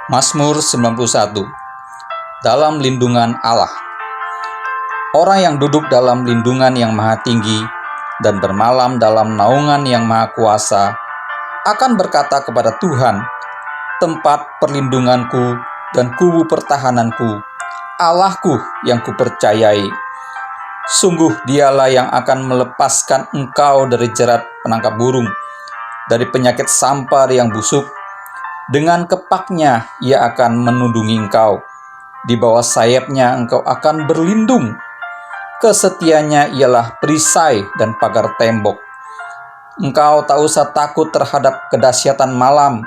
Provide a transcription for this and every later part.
Mazmur 91. Dalam lindungan Allah. Orang yang duduk dalam lindungan yang maha tinggi dan bermalam dalam naungan yang maha kuasa akan berkata kepada Tuhan, tempat perlindunganku dan kubu pertahananku, Allahku yang kupercayai. Sungguh dialah yang akan melepaskan engkau dari jerat penangkap burung, dari penyakit sampar yang busuk. Dengan kepaknya ia akan menundungi engkau. Di bawah sayapnya engkau akan berlindung. Kesetiaannya ialah perisai dan pagar tembok. Engkau tak usah takut terhadap kedahsyatan malam,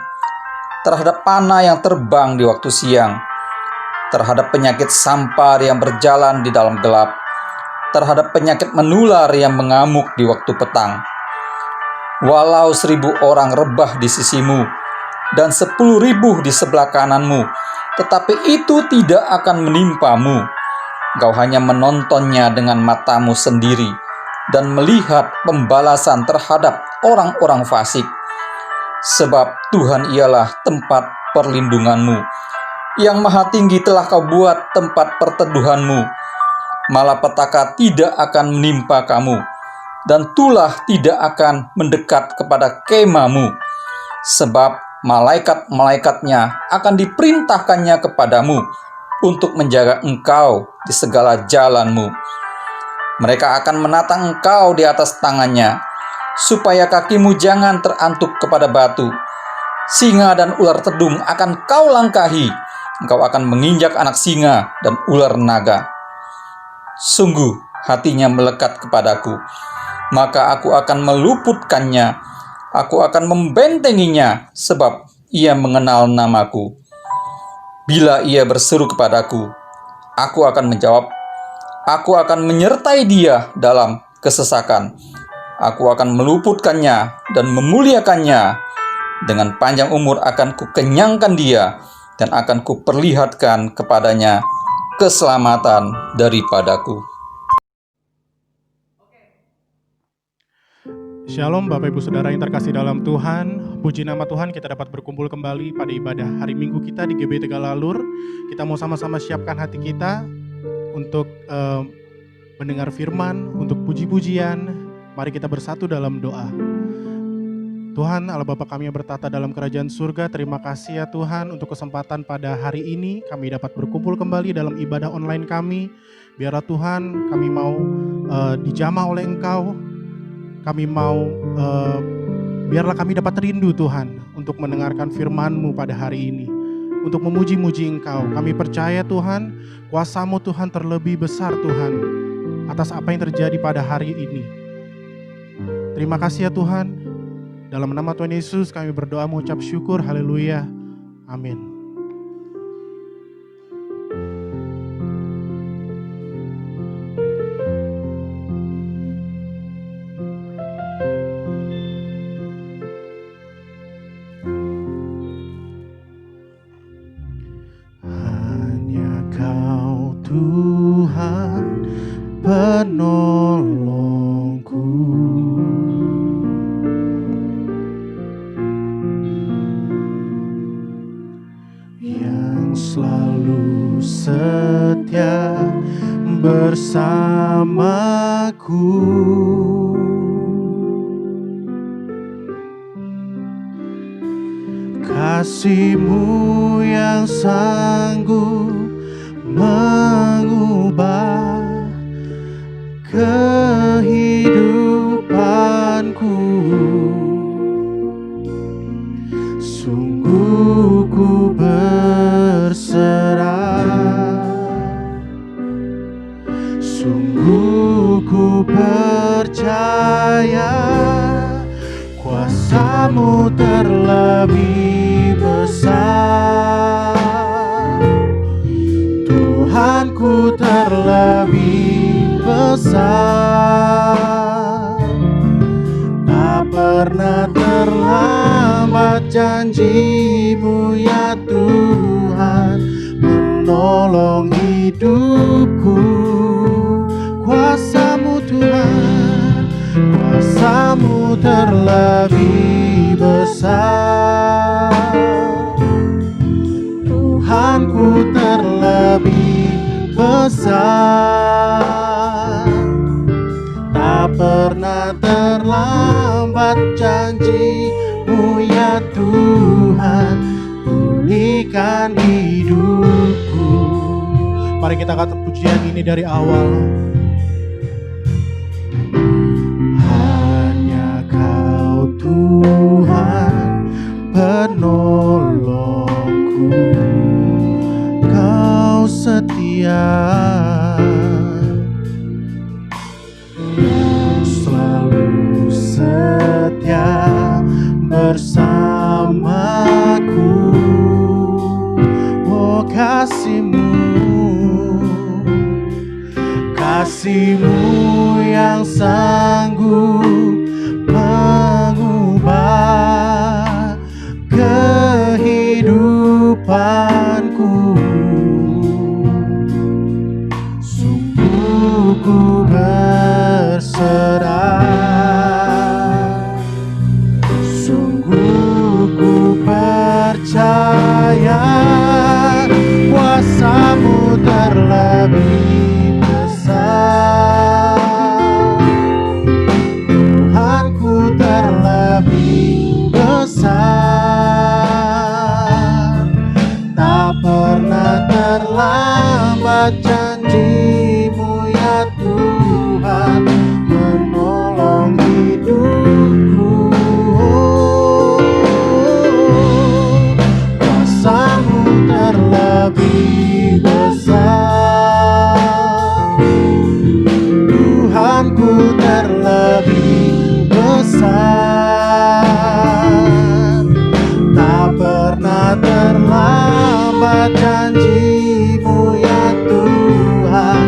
terhadap panah yang terbang di waktu siang, terhadap penyakit sampar yang berjalan di dalam gelap, terhadap penyakit menular yang mengamuk di waktu petang. Walau 1.000 orang rebah di sisimu dan 10.000 di sebelah kananmu, tetapi itu tidak akan menimpamu. Engkau hanya menontonnya dengan matamu sendiri dan melihat pembalasan terhadap orang-orang fasik. Sebab Tuhan ialah tempat perlindunganmu. Yang maha tinggi telah kau buat tempat perteduhanmu. Malapetaka tidak akan menimpa kamu, dan tulah tidak akan mendekat kepada kemahmu. Sebab malaikat-malaikatnya akan diperintahkannya kepadamu untuk menjaga engkau di segala jalanmu. Mereka akan menatang engkau di atas tangannya, supaya kakimu jangan terantuk kepada batu. Singa dan ular tedung akan kau langkahi. Engkau akan menginjak anak singa dan ular naga. Sungguh hatinya melekat kepadaku, maka aku akan meluputkannya. Aku akan membentenginya, sebab ia mengenal namaku. Bila ia berseru kepadaku, aku akan menjawab. Aku akan menyertai dia dalam kesesakan. Aku akan meluputkannya dan memuliakannya. Dengan panjang umur akan kukenyangkan dia, dan akan kuperlihatkan kepadanya keselamatan daripadaku. Shalom Bapak Ibu Saudara yang terkasih dalam Tuhan. Puji nama Tuhan, kita dapat berkumpul kembali pada ibadah hari Minggu kita di GB Tegalalur. Kita mau sama-sama siapkan hati kita untuk mendengar firman, untuk puji-pujian. Mari kita bersatu dalam doa. Tuhan Allah Bapa kami yang bertata dalam kerajaan surga, terima kasih ya Tuhan untuk kesempatan pada hari ini kami dapat berkumpul kembali dalam ibadah online kami. Biarlah Tuhan kami mau dijamah oleh Engkau. Kami mau, biarlah kami dapat rindu Tuhan untuk mendengarkan firman-Mu pada hari ini. Untuk memuji-muji Engkau. Kami percaya Tuhan, kuasa-Mu Tuhan terlebih besar Tuhan atas apa yang terjadi pada hari ini. Terima kasih ya Tuhan. Dalam nama Tuhan Yesus kami berdoa mengucap syukur. Haleluya. Amin. Tuhan penolongku, yang selalu setia bersamaku. Kasih-Mu yang sanggup mengubah kehidupanku. Sungguh ku berserah, sungguh ku percaya kuasa-Mu terlebih besar. Tuhanku terlebih besar, tak pernah terlambat janji-Mu ya Tuhan, menolong hidupku. Kuasa-Mu Tuhan, kuasa-Mu terlebih besar. terlebih besar. Tak pernah terlambat janji-Mu ya Tuhan, pulihkan hidupku. Mari kita kata pujian ini dari awal. Hanya Kau Tuhan penolongku, Kau setia, selalu setia bersamaku. Oh kasih-Mu yang sanggup mengubah kehidupanku. Sungguh ku berserah, sungguh ku percaya kuasa-Mu terlebih besar. Tuhanku terlebih besar. Tak pernah terlambat janji-Mu ya Tuhan, menolong hidupku. Kuasa-Mu terlebih besar. Tuhanku terlebih besar. Tak pernah terlambat janji-Mu ya Tuhan,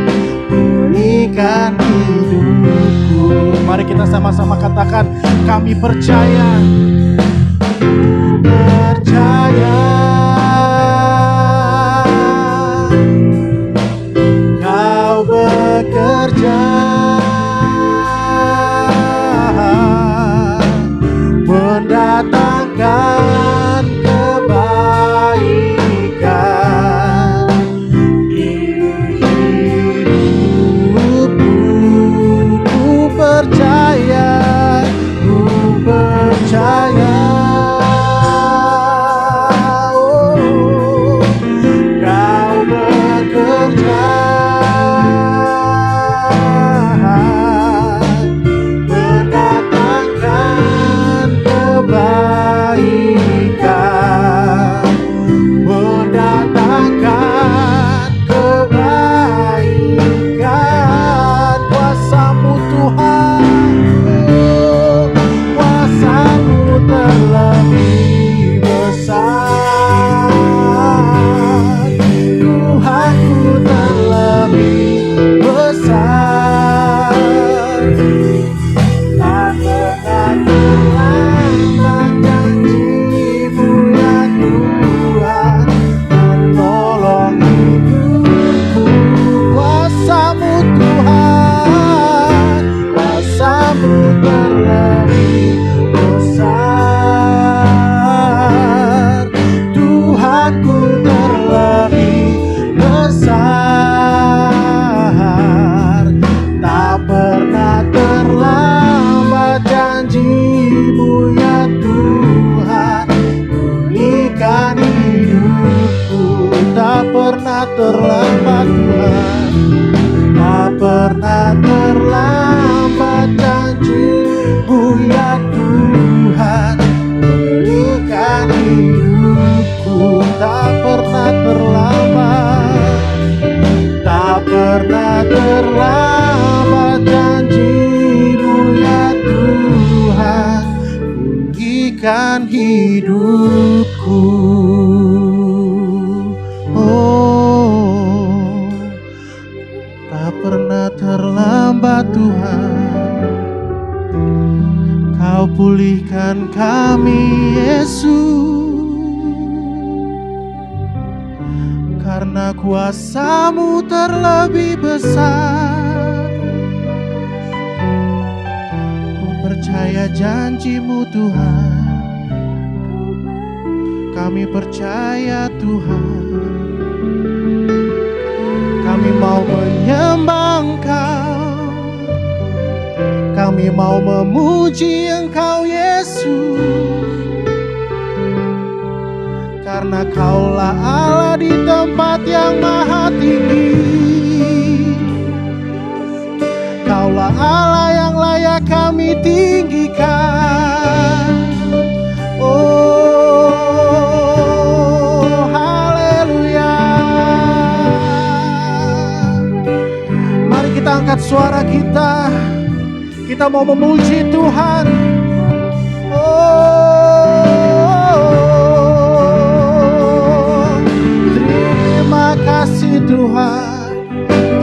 pulihkan hidupku. Mari kita sama-sama katakan, kami percaya. Percaya Kau bekerja, mendatangkan kebaikan di hidupku. Ku percaya, ku percaya. Oh, Kau bekerja, mendatangkan kebaikan, mendatangkan kebaikan. Kuasa-Mu Tuhan, kuasa-Mu terlebih besar. Tuhanku terlebih besar. Tak pernah terlambat janji-Mu ya Tuhan, menolong hidupku. Kuasa-Mu Tuhan, kuasa-Mu terlebih besar. Tuhanku terlebih besar. Tak pernah terlambat janji-Mu ya Tuhan, pulihkan hidupku. Tak pernah terlambat Tuhan, tak pernah terlambat janji-Mu ya Tuhan, pulihkan hidupku. Tak pernah terlambat, tak pernah terlambat janji-Mu ya Tuhan, pulihkan hidupku. Oh, tak pernah terlambat Tuhan, Kau pulihkan kami Yesus. Karena kuasa-Mu terlebih besar. Ku percaya janji-Mu Tuhan, kami percaya Tuhan, Kami mau memuji Engkau Yesus, karena Kaulah Allah di tempat yang maha tinggi. Kaulah Allah yang layak kami tinggikan. Oh, haleluya. Mari kita angkat suara kita. Kita mau memuji Tuhan. Oh, terima kasih Tuhan.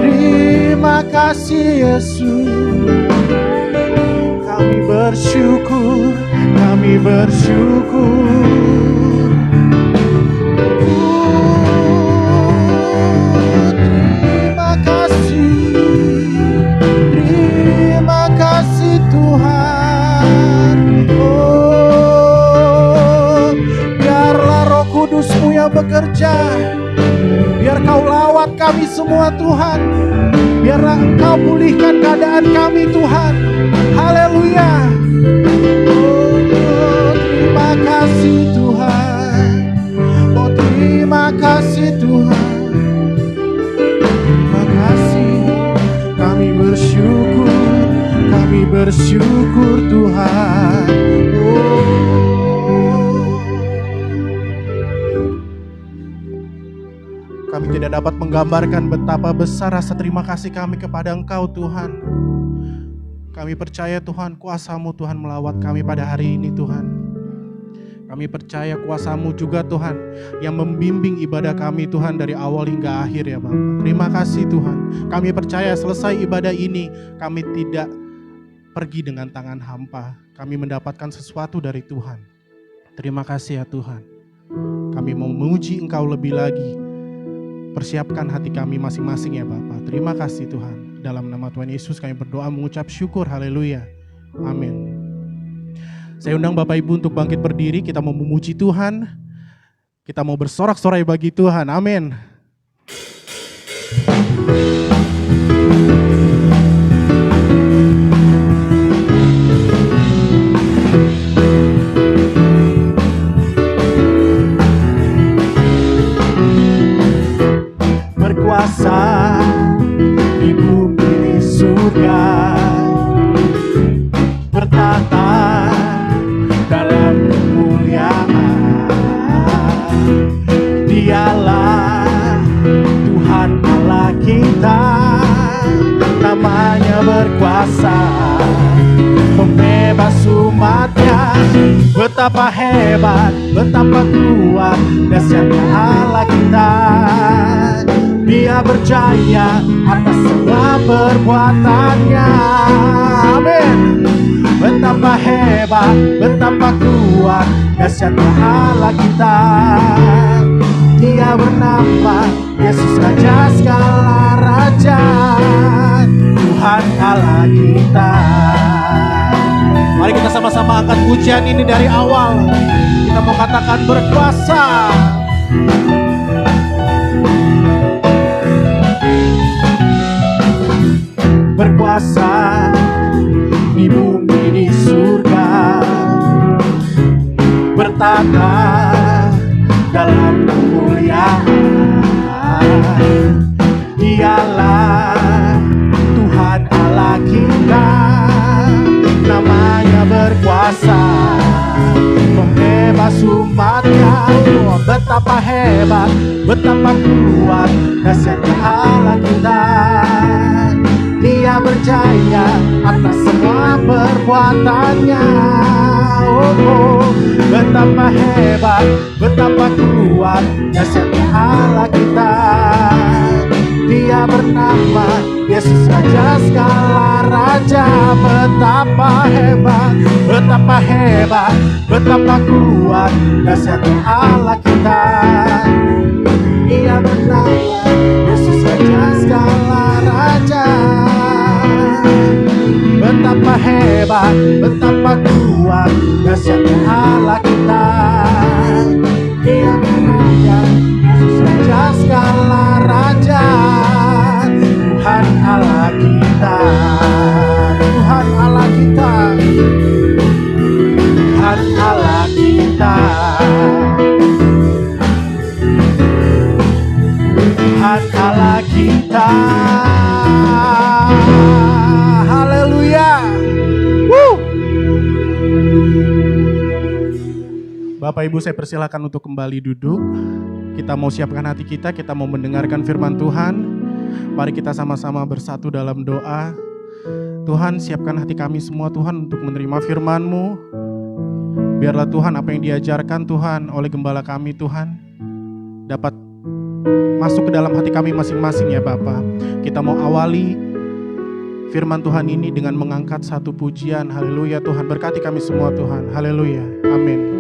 Terima kasih Yesus. Kami bersyukur, kami bersyukur. Terima kasih Tuhan. Oh, biarlah Roh Kudus-Mu yang bekerja. Biar Kau lawat kami semua Tuhan. Biarlah Engkau pulihkan keadaan kami Tuhan. Haleluya. Oh, terima kasih Tuhan. Oh, terima kasih Tuhan. Terima kasih. Kami bersyukur Tuhan. Kami tidak dapat menggambarkan betapa besar rasa terima kasih kami kepada Engkau Tuhan. Kami percaya Tuhan, kuasa-Mu Tuhan melawat kami pada hari ini Tuhan. Kami percaya kuasa-Mu juga Tuhan yang membimbing ibadah kami Tuhan dari awal hingga akhir ya Bapak. Terima kasih Tuhan. Kami percaya selesai ibadah ini kami tidak pergi dengan tangan hampa. Kami mendapatkan sesuatu dari Tuhan. Terima kasih ya Tuhan. Kami mau memuji Engkau lebih lagi. Persiapkan hati kami masing-masing ya Bapa. Terima kasih Tuhan. Dalam nama Tuhan Yesus kami berdoa mengucap syukur. Haleluya. Amin. Saya undang Bapak Ibu untuk bangkit berdiri. Kita mau memuji Tuhan. Kita mau bersorak-sorai bagi Tuhan. Amin. Berkuasa di bumi di surga, bertata dalam kemuliaan. Dialah Tuhan Allah kita, namanya berkuasa membebas umatnya. Betapa hebat, betapa kuat dahsyatnya Allah kita. Dia berjaya atas semua perbuatannya. Amin. Betapa hebat, betapa kuat dahsyatnya Allah kita. Dia bernama Yesus Raja segala raja, Tuhan Allah kita. Mari kita sama-sama angkat pujian ini dari awal. Kita mau katakan berkuasa. Berkuasa di bumi di surga, bertata dalam kemuliaan. Dialah Tuhan Allah kita, namanya berkuasa membebas umatnya. Oh, betapa hebat, betapa kuat dahsyatnya Allah kita. Dia berjaya atas semua perbuatannya. Oh, betapa hebat, betapa kuat dahsyatnya Allah kita. Dia bernama Yesus Raja segala raja. Betapa hebat, betapa hebat, betapa kuat dahsyatnya Allah kita. Dia bernama Yesus Raja segala raja. Betapa hebat, betapa kuat dahsyatnya Allah kita. Dia bernama Yesus Raja segala raja, Tuhan Allah kita. Tuhan Allah kita. Tuhan Allah kita. Haleluya. Bapak Ibu, saya persilakan untuk kembali duduk. Kita mau siapkan hati kita mau mendengarkan firman Tuhan. Mari kita sama-sama bersatu dalam doa. Tuhan, siapkan hati kami semua Tuhan untuk menerima firman-Mu. Biarlah Tuhan apa yang diajarkan Tuhan oleh gembala kami Tuhan dapat masuk ke dalam hati kami masing-masing ya Bapa. Kita mau awali firman Tuhan ini dengan mengangkat satu pujian. Haleluya Tuhan, berkati kami semua Tuhan. Haleluya, amin.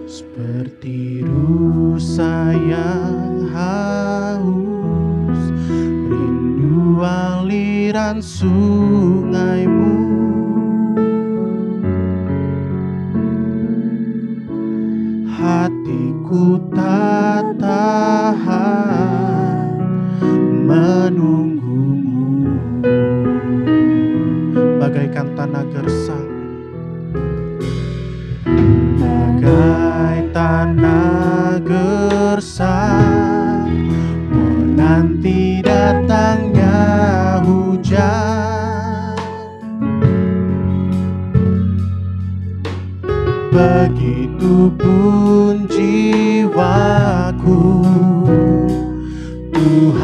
Seperti rusa yang haus, rindu aliran sungai-Mu. Hatiku tak tahan menunggu-Mu, bagaikan tanah gersang, bagai tanah gersang, menanti datangnya hujan. Begitupun jiwaku, Tuhan,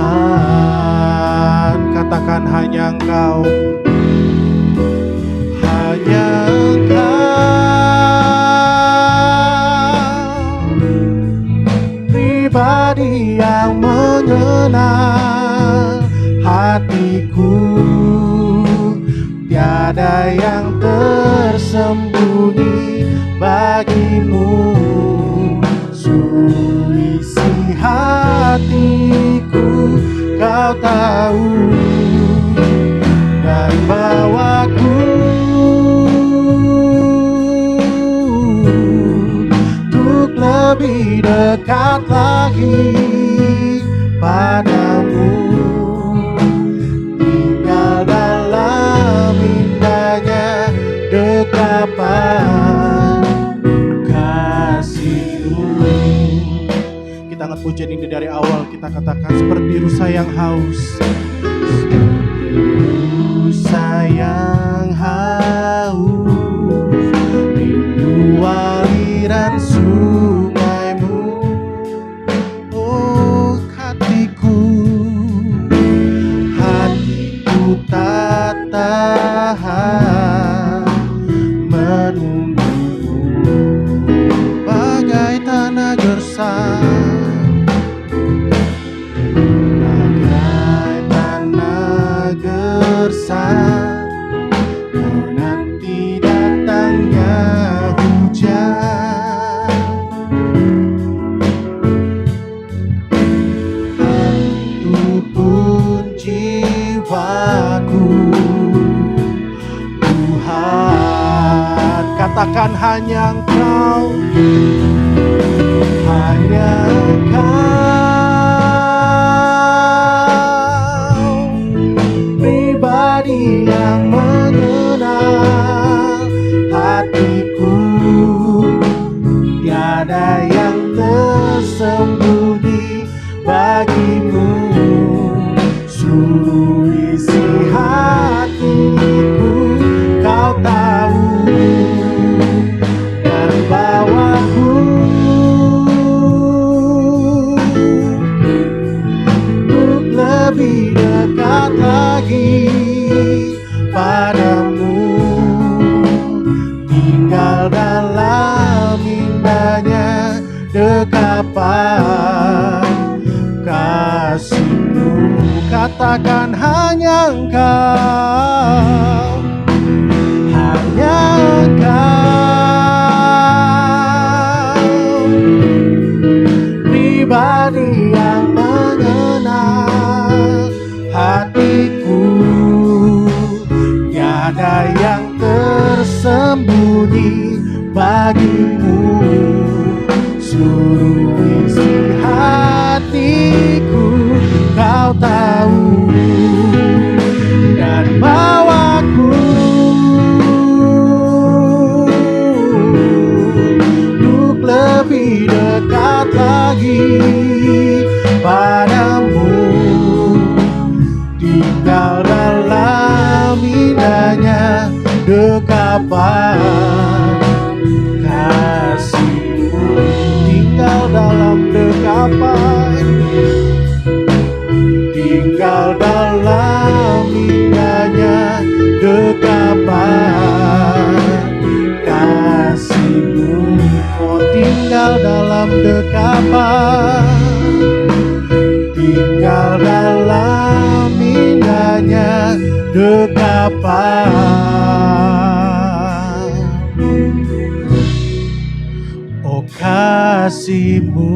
katakan hanya Engkau, hanya pribadi yang mengenal hatiku. Tiada yang tersembunyi bagimu, seluruh isi hatiku Kau tahu, dan bawaku untuk lebih dekat lagi padamu, tinggal dalam indahnya dekapan kasih-Mu. Kita angkat pujian ini dari awal, kita katakan seperti rusa yang haus, seperti rusa yang haus, rindu aliran sungai-Mu. Oh hatiku tak tahan menunggu-Mu, bagai tanah gersang, bagai tanah gersang, menanti datangnya hujan. Begitupun jiwaku, Tuhan, katakan hanya Engkau, hanya Engkau, pribadi yang mengenal hatiku. Tiada yang tersembunyi bagimu, seluruh isi hatiku Kau tahu, dan bawaku untuk lebih dekat lagi padamu, tinggal dalam indahnya dekapan kasih-Mu. Katakan hanya Engkau, hanya Engkau, pribadi yang mengenal hatiku. Tiada yang tersembunyi bagimu, seluruh isi hatiku Kau tahu, dan bawaku dekapan kasih-Mu. Tinggal dalam dekapan, tinggal dalam indahnya dekapan kasih-Mu. Oh, tinggal dalam dekapan, tinggal dalam indahnya dekapan. Oh, kasih-Mu.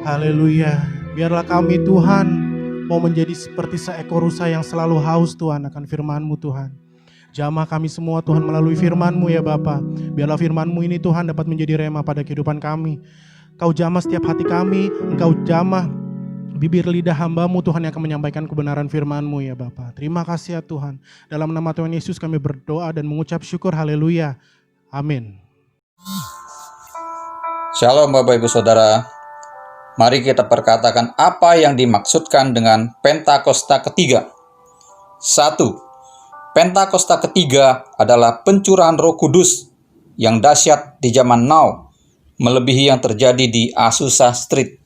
Haleluya. Biarlah kami Tuhan mau menjadi seperti seekor rusa yang selalu haus Tuhan akan firman-Mu Tuhan. Jamah kami semua Tuhan melalui firman-Mu ya Bapa. Biarlah firman-Mu ini Tuhan dapat menjadi rema pada kehidupan kami. Kau jamah setiap hati kami, Engkau jamah bibir lidah hamba-Mu Tuhan yang akan menyampaikan kebenaran firman-Mu ya Bapa. Terima kasih ya Tuhan. Dalam nama Tuhan Yesus kami berdoa dan mengucap syukur. Haleluya. Amin. Shalom Bapak Ibu Saudara. Mari kita perkatakan apa yang dimaksudkan dengan Pentakosta ketiga. 1. Pentakosta ketiga adalah pencurahan Roh Kudus yang dahsyat di zaman now, melebihi yang terjadi di Azusa Street.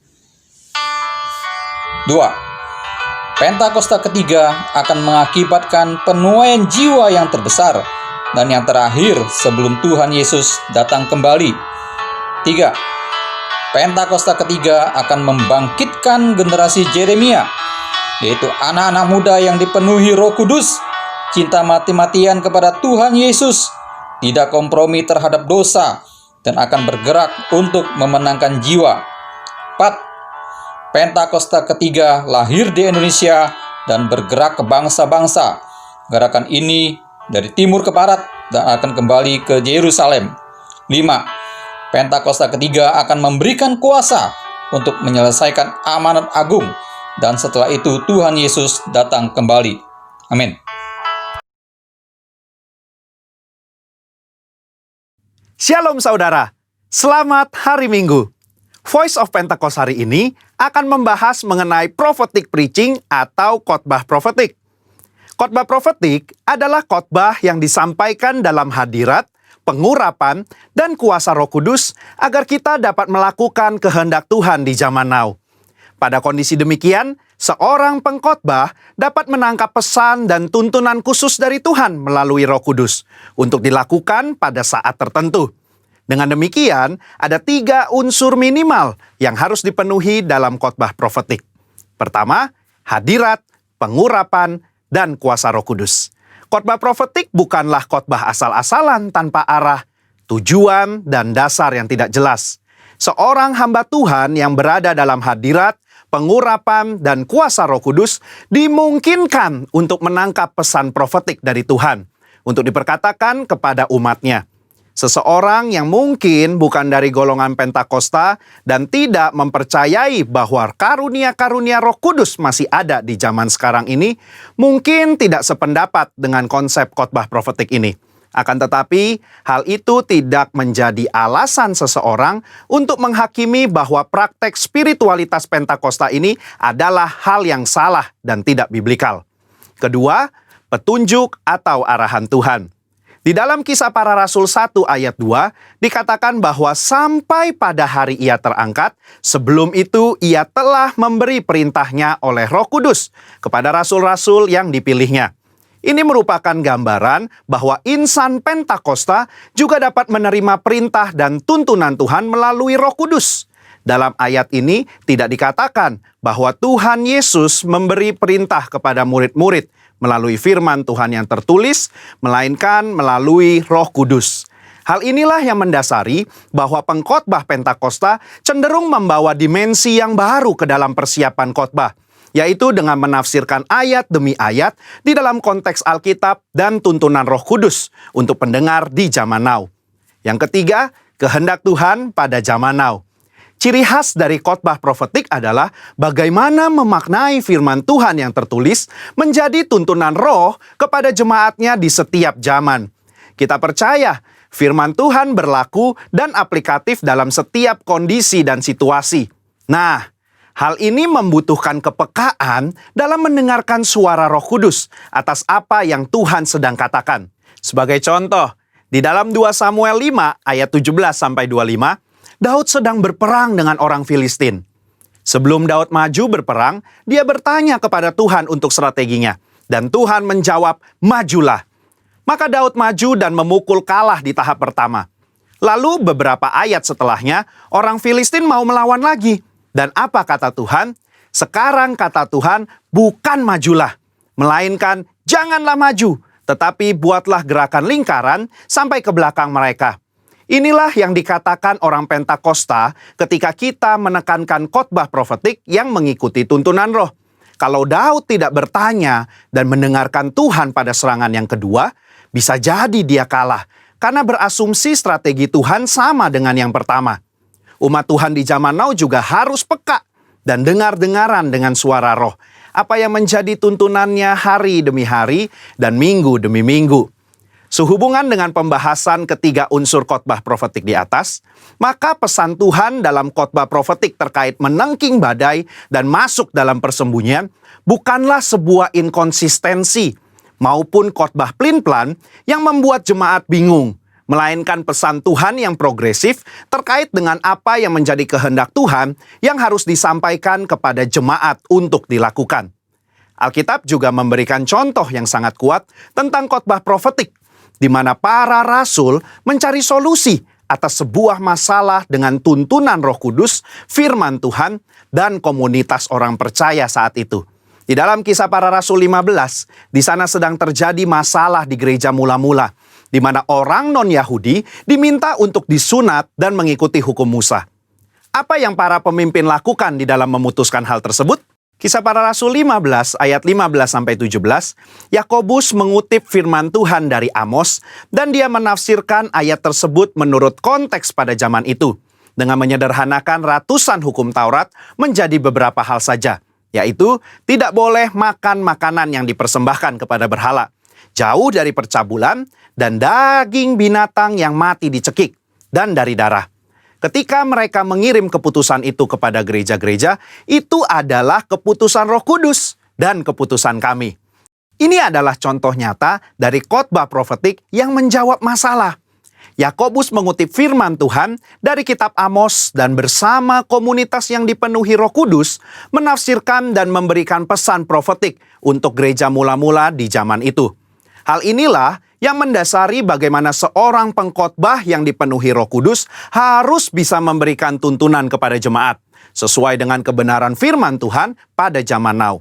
2. Pentakosta ketiga akan mengakibatkan penuaian jiwa yang terbesar dan yang terakhir sebelum Tuhan Yesus datang kembali. 3. Pentakosta ketiga akan membangkitkan generasi Yeremia, yaitu anak-anak muda yang dipenuhi Roh Kudus, cinta mati-matian kepada Tuhan Yesus, tidak kompromi terhadap dosa, dan akan bergerak untuk memenangkan jiwa. 4. Pentakosta ketiga lahir di Indonesia dan bergerak ke bangsa-bangsa. Gerakan ini dari timur ke barat dan akan kembali ke Yerusalem. 5. Pentakosta ketiga akan memberikan kuasa untuk menyelesaikan amanat agung, dan setelah itu Tuhan Yesus datang kembali. Amin. Shalom saudara, selamat hari Minggu. Voice of Pentecost hari ini akan membahas mengenai prophetic preaching atau khotbah profetik. Khotbah profetik adalah khotbah yang disampaikan dalam hadirat, pengurapan, dan kuasa Roh Kudus agar kita dapat melakukan kehendak Tuhan di zaman now. Pada kondisi demikian, seorang pengkhotbah dapat menangkap pesan dan tuntunan khusus dari Tuhan melalui Roh Kudus untuk dilakukan pada saat tertentu. Dengan demikian, ada 3 unsur minimal yang harus dipenuhi dalam khotbah profetik. Pertama, hadirat, pengurapan, dan kuasa Roh Kudus. Khotbah profetik bukanlah khotbah asal-asalan tanpa arah, tujuan, dan dasar yang tidak jelas. Seorang hamba Tuhan yang berada dalam hadirat, pengurapan, dan kuasa Roh Kudus dimungkinkan untuk menangkap pesan profetik dari Tuhan untuk diperkatakan kepada umatnya. Seseorang yang mungkin bukan dari golongan Pentakosta dan tidak mempercayai bahwa karunia-karunia Roh Kudus masih ada di zaman sekarang ini, mungkin tidak sependapat dengan konsep khotbah profetik ini. Akan tetapi, hal itu tidak menjadi alasan seseorang untuk menghakimi bahwa praktek spiritualitas Pentakosta ini adalah hal yang salah dan tidak biblikal. Kedua, petunjuk atau arahan Tuhan. Di dalam Kisah Para Rasul 1 ayat 2, dikatakan bahwa sampai pada hari ia terangkat, sebelum itu ia telah memberi perintahnya oleh Roh Kudus kepada rasul-rasul yang dipilihnya. Ini merupakan gambaran bahwa insan Pentakosta juga dapat menerima perintah dan tuntunan Tuhan melalui Roh Kudus. Dalam ayat ini tidak dikatakan bahwa Tuhan Yesus memberi perintah kepada murid-murid melalui firman Tuhan yang tertulis, melainkan melalui Roh Kudus. Hal inilah yang mendasari bahwa pengkhotbah Pentakosta cenderung membawa dimensi yang baru ke dalam persiapan khotbah, yaitu dengan menafsirkan ayat demi ayat di dalam konteks Alkitab dan tuntunan Roh Kudus untuk pendengar di zaman now. Yang ketiga, kehendak Tuhan pada zaman now. Ciri khas dari khotbah profetik adalah bagaimana memaknai firman Tuhan yang tertulis menjadi tuntunan roh kepada jemaatnya di setiap zaman. Kita percaya firman Tuhan berlaku dan aplikatif dalam setiap kondisi dan situasi. Nah, Hal ini membutuhkan kepekaan dalam mendengarkan suara Roh Kudus atas apa yang Tuhan sedang katakan. Sebagai contoh, di dalam 2 Samuel 5 ayat 17-25, Daud sedang berperang dengan orang Filistin. Sebelum Daud maju berperang, dia bertanya kepada Tuhan untuk strateginya. Dan Tuhan menjawab, "Majulah." Maka Daud maju dan memukul kalah di tahap pertama. Lalu beberapa ayat setelahnya, orang Filistin mau melawan lagi. Dan apa kata Tuhan? Sekarang kata Tuhan, bukan majulah, melainkan janganlah maju, tetapi buatlah gerakan lingkaran sampai ke belakang mereka. Inilah yang dikatakan orang Pentakosta ketika kita menekankan khotbah profetik yang mengikuti tuntunan Roh. Kalau Daud tidak bertanya dan mendengarkan Tuhan pada serangan yang kedua, bisa jadi dia kalah karena berasumsi strategi Tuhan sama dengan yang pertama. Umat Tuhan di zaman now juga harus peka dan dengar-dengaran dengan suara Roh. Apa yang menjadi tuntunannya hari demi hari dan minggu demi minggu. Sehubungan dengan pembahasan ketiga unsur khotbah profetik di atas, maka pesan Tuhan dalam khotbah profetik terkait menengking badai dan masuk dalam persembunyian bukanlah sebuah inkonsistensi maupun khotbah plin-plan yang membuat jemaat bingung, melainkan pesan Tuhan yang progresif terkait dengan apa yang menjadi kehendak Tuhan yang harus disampaikan kepada jemaat untuk dilakukan. Alkitab juga memberikan contoh yang sangat kuat tentang khotbah profetik, di mana para rasul mencari solusi atas sebuah masalah dengan tuntunan Roh Kudus, firman Tuhan, dan komunitas orang percaya saat itu. Di dalam Kisah Para Rasul 15, di sana sedang terjadi masalah di gereja mula-mula, di mana orang non-Yahudi diminta untuk disunat dan mengikuti hukum Musa. Apa yang para pemimpin lakukan di dalam memutuskan hal tersebut? Kisah Para Rasul 15 ayat 15-17, Yakobus mengutip firman Tuhan dari Amos dan dia menafsirkan ayat tersebut menurut konteks pada zaman itu dengan menyederhanakan ratusan hukum Taurat menjadi beberapa hal saja, yaitu tidak boleh makan makanan yang dipersembahkan kepada berhala, jauh dari percabulan dan daging binatang yang mati dicekik, dan dari darah. Ketika mereka mengirim keputusan itu kepada gereja-gereja, itu adalah keputusan Roh Kudus dan keputusan kami. Ini adalah contoh nyata dari khotbah profetik yang menjawab masalah. Yakobus mengutip firman Tuhan dari kitab Amos dan bersama komunitas yang dipenuhi Roh Kudus menafsirkan dan memberikan pesan profetik untuk gereja mula-mula di zaman itu. Hal inilah yang mendasari bagaimana seorang pengkhotbah yang dipenuhi Roh Kudus harus bisa memberikan tuntunan kepada jemaat sesuai dengan kebenaran firman Tuhan pada zaman now.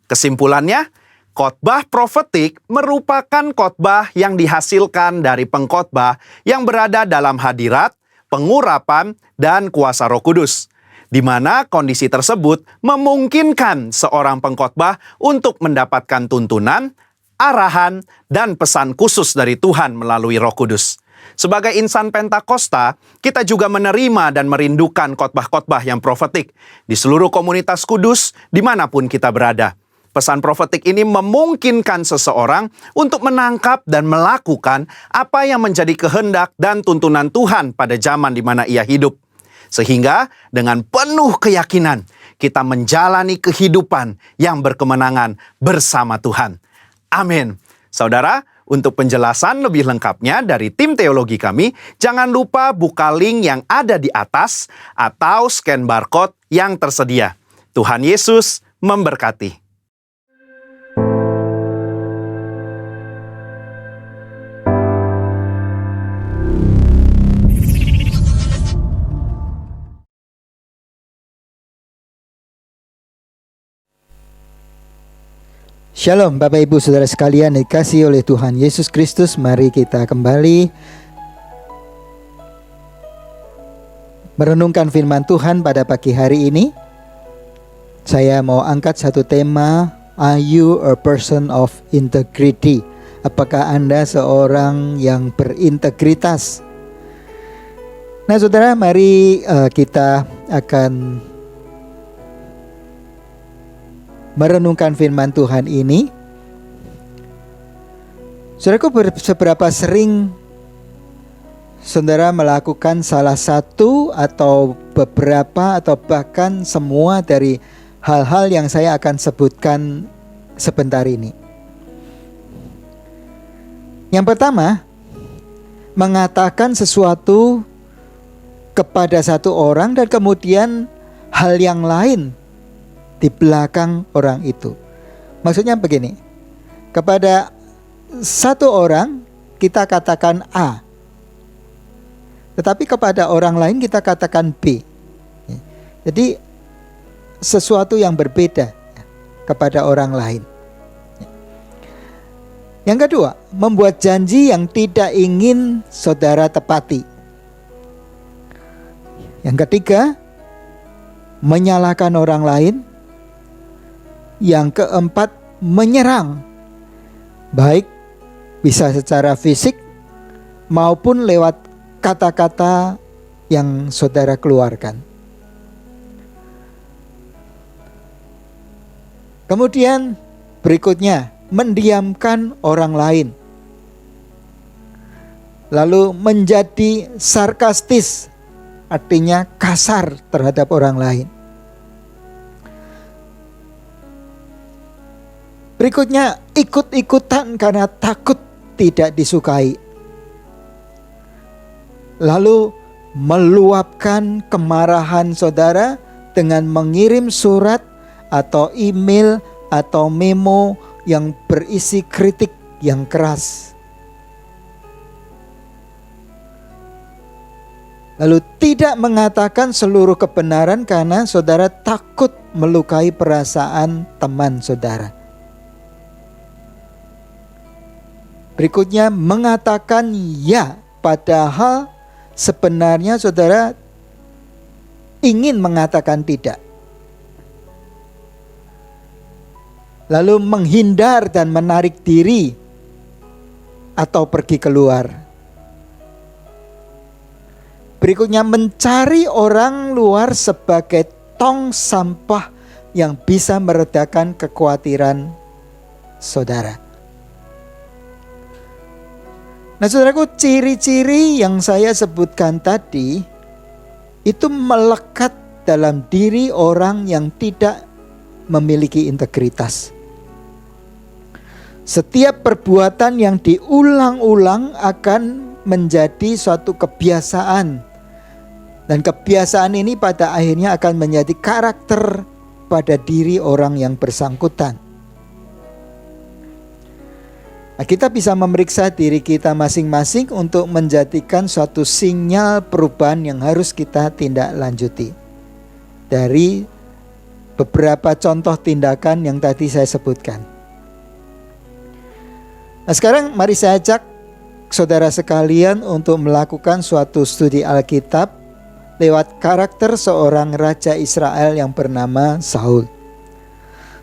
Kesimpulannya, khotbah profetik merupakan khotbah yang dihasilkan dari pengkhotbah yang berada dalam hadirat, pengurapan, dan kuasa Roh Kudus, di mana kondisi tersebut memungkinkan seorang pengkhotbah untuk mendapatkan tuntunan, arahan, dan pesan khusus dari Tuhan melalui Roh Kudus. Sebagai insan Pentakosta, kita juga menerima dan merindukan khotbah-khotbah yang profetik di seluruh komunitas kudus dimanapun kita berada. Pesan profetik ini memungkinkan seseorang untuk menangkap dan melakukan apa yang menjadi kehendak dan tuntunan Tuhan pada zaman di mana ia hidup. Sehingga dengan penuh keyakinan, kita menjalani kehidupan yang berkemenangan bersama Tuhan. Amin. Saudara, untuk penjelasan lebih lengkapnya dari tim teologi kami, jangan lupa buka link yang ada di atas atau scan barcode yang tersedia. Tuhan Yesus memberkati. Shalom Bapak Ibu Saudara sekalian dikasihi oleh Tuhan Yesus Kristus. Mari kita kembali merenungkan firman Tuhan pada pagi hari ini. Saya mau angkat satu tema, Are you a person of integrity? Apakah Anda seorang yang berintegritas? Nah saudara, mari kita akan merenungkan firman Tuhan ini. Saudaraku, seberapa sering saudara melakukan salah satu atau beberapa atau bahkan semua dari hal-hal yang saya akan sebutkan sebentar ini. Yang pertama, mengatakan sesuatu kepada satu orang dan kemudian hal yang lain di belakang orang itu. Maksudnya begini, kepada satu orang kita katakan A, tetapi kepada orang lain kita katakan B. Jadi sesuatu yang berbeda kepada orang lain. Yang kedua, membuat janji yang tidak ingin saudara tepati. Yang ketiga, menyalahkan orang lain. Yang keempat, menyerang, baik bisa secara fisik maupun lewat kata-kata yang saudara keluarkan. Kemudian berikutnya, mendiamkan orang lain. Lalu menjadi sarkastis, artinya kasar terhadap orang lain. Berikutnya, ikut-ikutan karena takut tidak disukai. Lalu meluapkan kemarahan saudara dengan mengirim surat atau email atau memo yang berisi kritik yang keras. Lalu tidak mengatakan seluruh kebenaran karena saudara takut melukai perasaan teman saudara. Berikutnya, mengatakan ya padahal sebenarnya saudara ingin mengatakan tidak. Lalu menghindar dan menarik diri atau pergi keluar. Berikutnya, mencari orang luar sebagai tong sampah yang bisa meredakan kekhawatiran saudara. Nah saudaraku, ciri-ciri yang saya sebutkan tadi itu melekat dalam diri orang yang tidak memiliki integritas. Setiap perbuatan yang diulang-ulang akan menjadi suatu kebiasaan. Dan kebiasaan ini pada akhirnya akan menjadi karakter pada diri orang yang bersangkutan. Nah, kita bisa memeriksa diri kita masing-masing untuk menjadikan suatu sinyal perubahan yang harus kita tindak lanjuti. Dari beberapa contoh tindakan yang tadi saya sebutkan. Nah, sekarang mari saya ajak saudara sekalian untuk melakukan suatu studi Alkitab lewat karakter seorang raja Israel yang bernama Saul.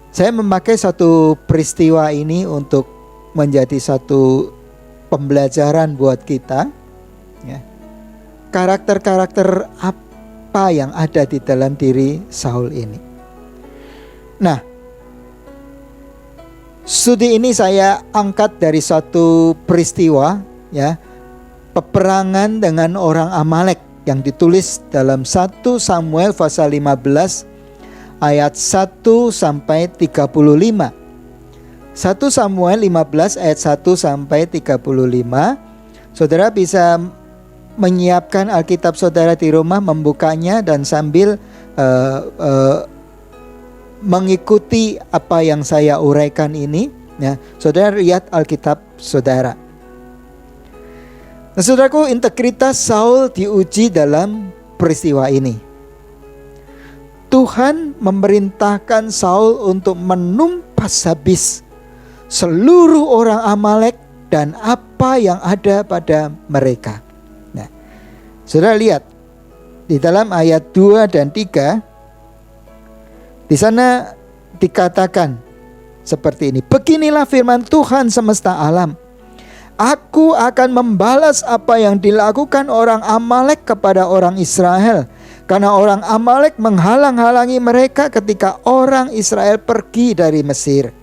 Saya memakai satu peristiwa ini untuk menjadi satu pembelajaran buat kita, ya. Karakter-karakter apa yang ada di dalam diri Saul ini. Nah, studi ini saya angkat dari satu peristiwa, ya, peperangan dengan orang Amalek yang ditulis dalam 1 Samuel pasal 15 ayat 1 sampai 35. 1 Samuel 15 ayat 1 sampai 35. Saudara bisa menyiapkan Alkitab saudara di rumah, membukanya dan sambil mengikuti apa yang saya uraikan ini, ya. Saudara lihat Alkitab saudara. Nah, saudaraku, integritas Saul diuji dalam peristiwa ini. Tuhan memerintahkan Saul untuk menumpas habis seluruh orang Amalek dan apa yang ada pada mereka. Nah, saudara lihat di dalam ayat 2 dan 3, di sana dikatakan seperti ini. Beginilah firman Tuhan semesta alam. Aku akan membalas apa yang dilakukan orang Amalek kepada orang Israel, karena orang Amalek menghalang-halangi mereka ketika orang Israel pergi dari Mesir.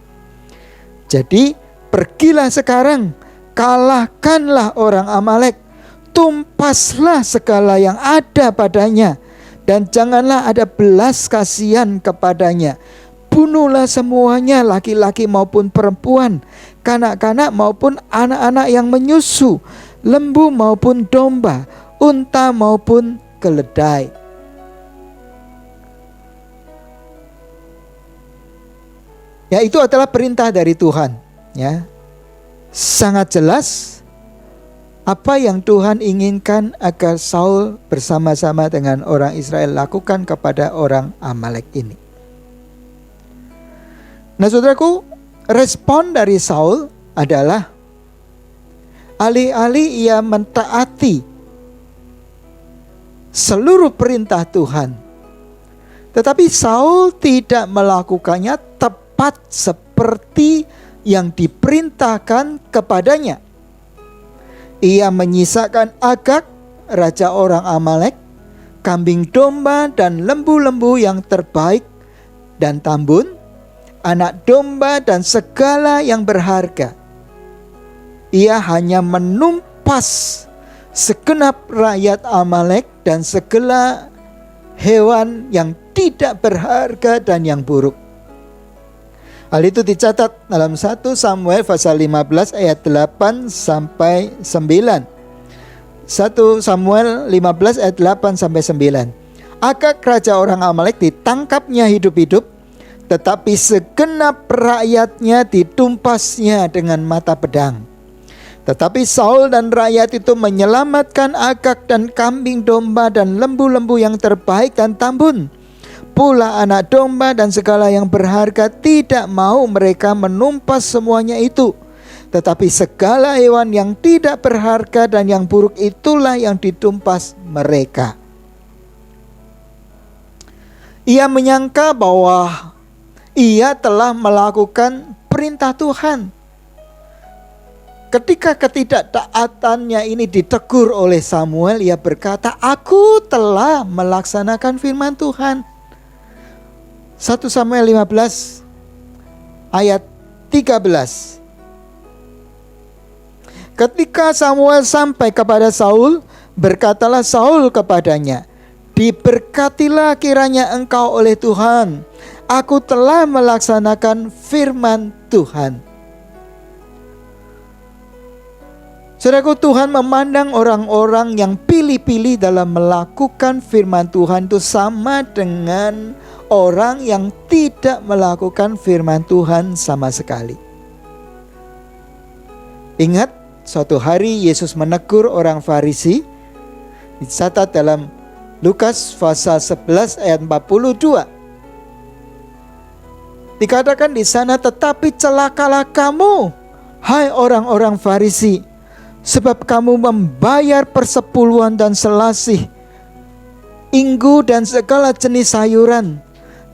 Jadi pergilah sekarang, kalahkanlah orang Amalek, tumpaslah segala yang ada padanya, dan janganlah ada belas kasihan kepadanya. Bunuhlah semuanya, laki-laki maupun perempuan, kanak-kanak maupun anak-anak yang menyusu, lembu maupun domba, unta maupun keledai. Ya, itu adalah perintah dari Tuhan, ya. Sangat jelas apa yang Tuhan inginkan agar Saul bersama-sama dengan orang Israel lakukan kepada orang Amalek ini. Nah, saudaraku, respon dari Saul adalah alih-alih ia mentaati seluruh perintah Tuhan, tetapi Saul tidak melakukannya tepat seperti yang diperintahkan kepadanya. Ia menyisakan Agag, raja orang Amalek, kambing domba dan lembu-lembu yang terbaik, dan tambun, anak domba dan segala yang berharga. Ia hanya menumpas segenap rakyat Amalek dan segala hewan yang tidak berharga dan yang buruk. Hal itu dicatat dalam 1 Samuel pasal 15 ayat 8 sampai 9. 1 Samuel 15 ayat 8 sampai 9. Agag raja orang Amalek ditangkapnya hidup-hidup, tetapi segenap rakyatnya ditumpasnya dengan mata pedang. Tetapi Saul dan rakyat itu menyelamatkan Agag dan kambing domba dan lembu-lembu yang terbaik dan tambun, pula anak domba dan segala yang berharga. Tidak mau mereka menumpas semuanya itu, tetapi segala hewan yang tidak berharga dan yang buruk itulah yang ditumpas mereka. Ia menyangka bahwa ia telah melakukan perintah Tuhan. Ketika ketidaktaatannya ini ditegur oleh Samuel, ia berkata, "Aku telah melaksanakan firman Tuhan." 1 Samuel 15 ayat 13. Ketika Samuel sampai kepada Saul, berkatalah Saul kepadanya, "Diberkatilah kiranya engkau oleh Tuhan. Aku telah melaksanakan firman Tuhan." Saudaraku, Tuhan memandang orang-orang yang pilih-pilih dalam melakukan firman Tuhan itu sama dengan orang yang tidak melakukan firman Tuhan sama sekali. Ingat, suatu hari Yesus menegur orang Farisi, dicatat dalam Lukas pasal 11 ayat 42. Dikatakan di sana, "Tetapi celakalah kamu, hai orang-orang Farisi, sebab kamu membayar persepuluhan dan selasih, inggu dan segala jenis sayuran,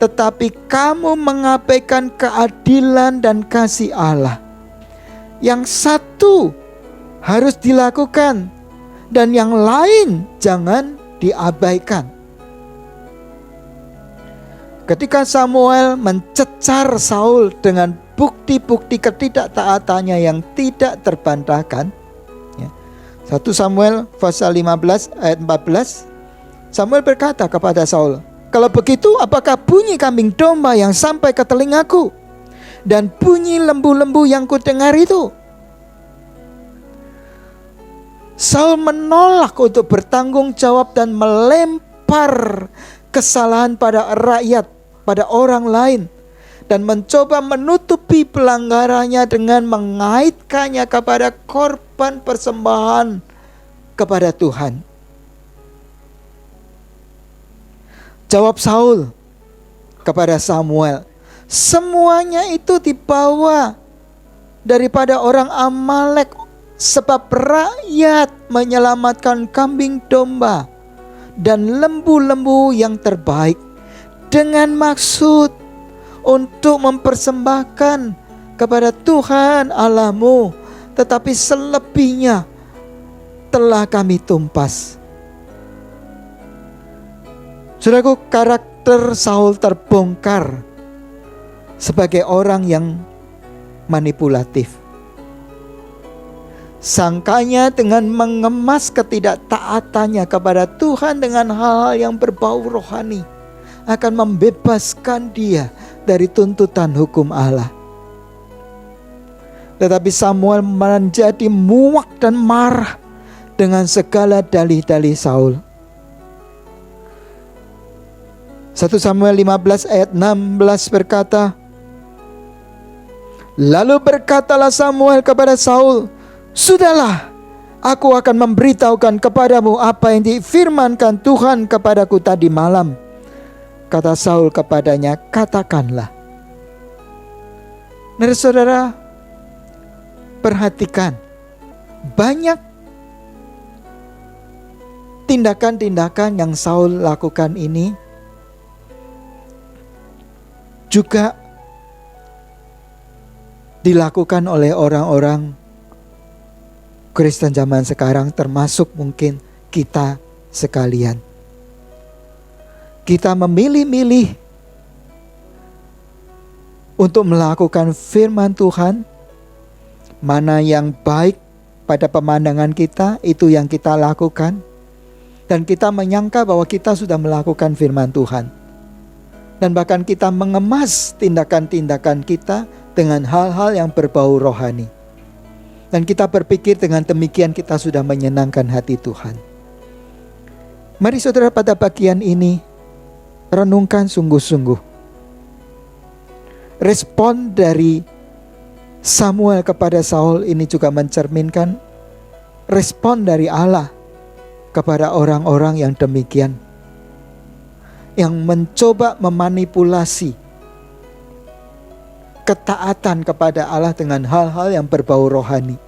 tetapi kamu mengabaikan keadilan dan kasih Allah. Yang satu harus dilakukan dan yang lain jangan diabaikan." Ketika Samuel mencecar Saul dengan bukti-bukti ketidaktaatannya yang tidak terbantahkan, 1 Samuel pasal 15 ayat 14, Samuel berkata kepada Saul, "Kalau begitu, apakah bunyi kambing domba yang sampai ke telingaku dan bunyi lembu-lembu yang kudengar itu?" Saul menolak untuk bertanggung jawab dan melempar kesalahan pada rakyat, pada orang lain, dan mencoba menutupi pelanggarannya dengan mengaitkannya kepada korban persembahan kepada Tuhan. Jawab Saul kepada Samuel, "Semuanya itu dibawa daripada orang Amalek, sebab rakyat menyelamatkan kambing domba dan lembu-lembu yang terbaik dengan maksud untuk mempersembahkan kepada Tuhan Allahmu, tetapi selebihnya telah kami tumpas." Saudaraku, karakter Saul terbongkar sebagai orang yang manipulatif. Sangkanya dengan mengemas ketidaktaatannya kepada Tuhan dengan hal-hal yang berbau rohani akan membebaskan dia dari tuntutan hukum Allah. Tetapi Samuel menjadi muak dan marah dengan segala dalih-dalih Saul. 1 Samuel 15 ayat 16 berkata, lalu berkatalah Samuel kepada Saul, sudahlah, aku akan memberitahukan kepadamu apa yang difirmankan Tuhan kepadaku tadi malam. Kata Saul kepadanya, katakanlah. Nah, saudara, perhatikan, banyak tindakan-tindakan yang Saul lakukan ini juga dilakukan oleh orang-orang Kristen zaman sekarang, termasuk mungkin kita sekalian. Kita memilih-milih untuk melakukan firman Tuhan. Mana yang baik pada pemandangan kita, itu yang kita lakukan. Dan kita menyangka bahwa kita sudah melakukan firman Tuhan. Dan bahkan kita mengemas tindakan-tindakan kita dengan hal-hal yang berbau rohani. Dan kita berpikir dengan demikian kita sudah menyenangkan hati Tuhan. Mari saudara, pada bagian ini renungkan sungguh-sungguh. Respon dari Samuel kepada Saul ini juga mencerminkan respon dari Allah kepada orang-orang yang demikian, yang mencoba memanipulasi ketaatan kepada Allah dengan hal-hal yang berbau rohani.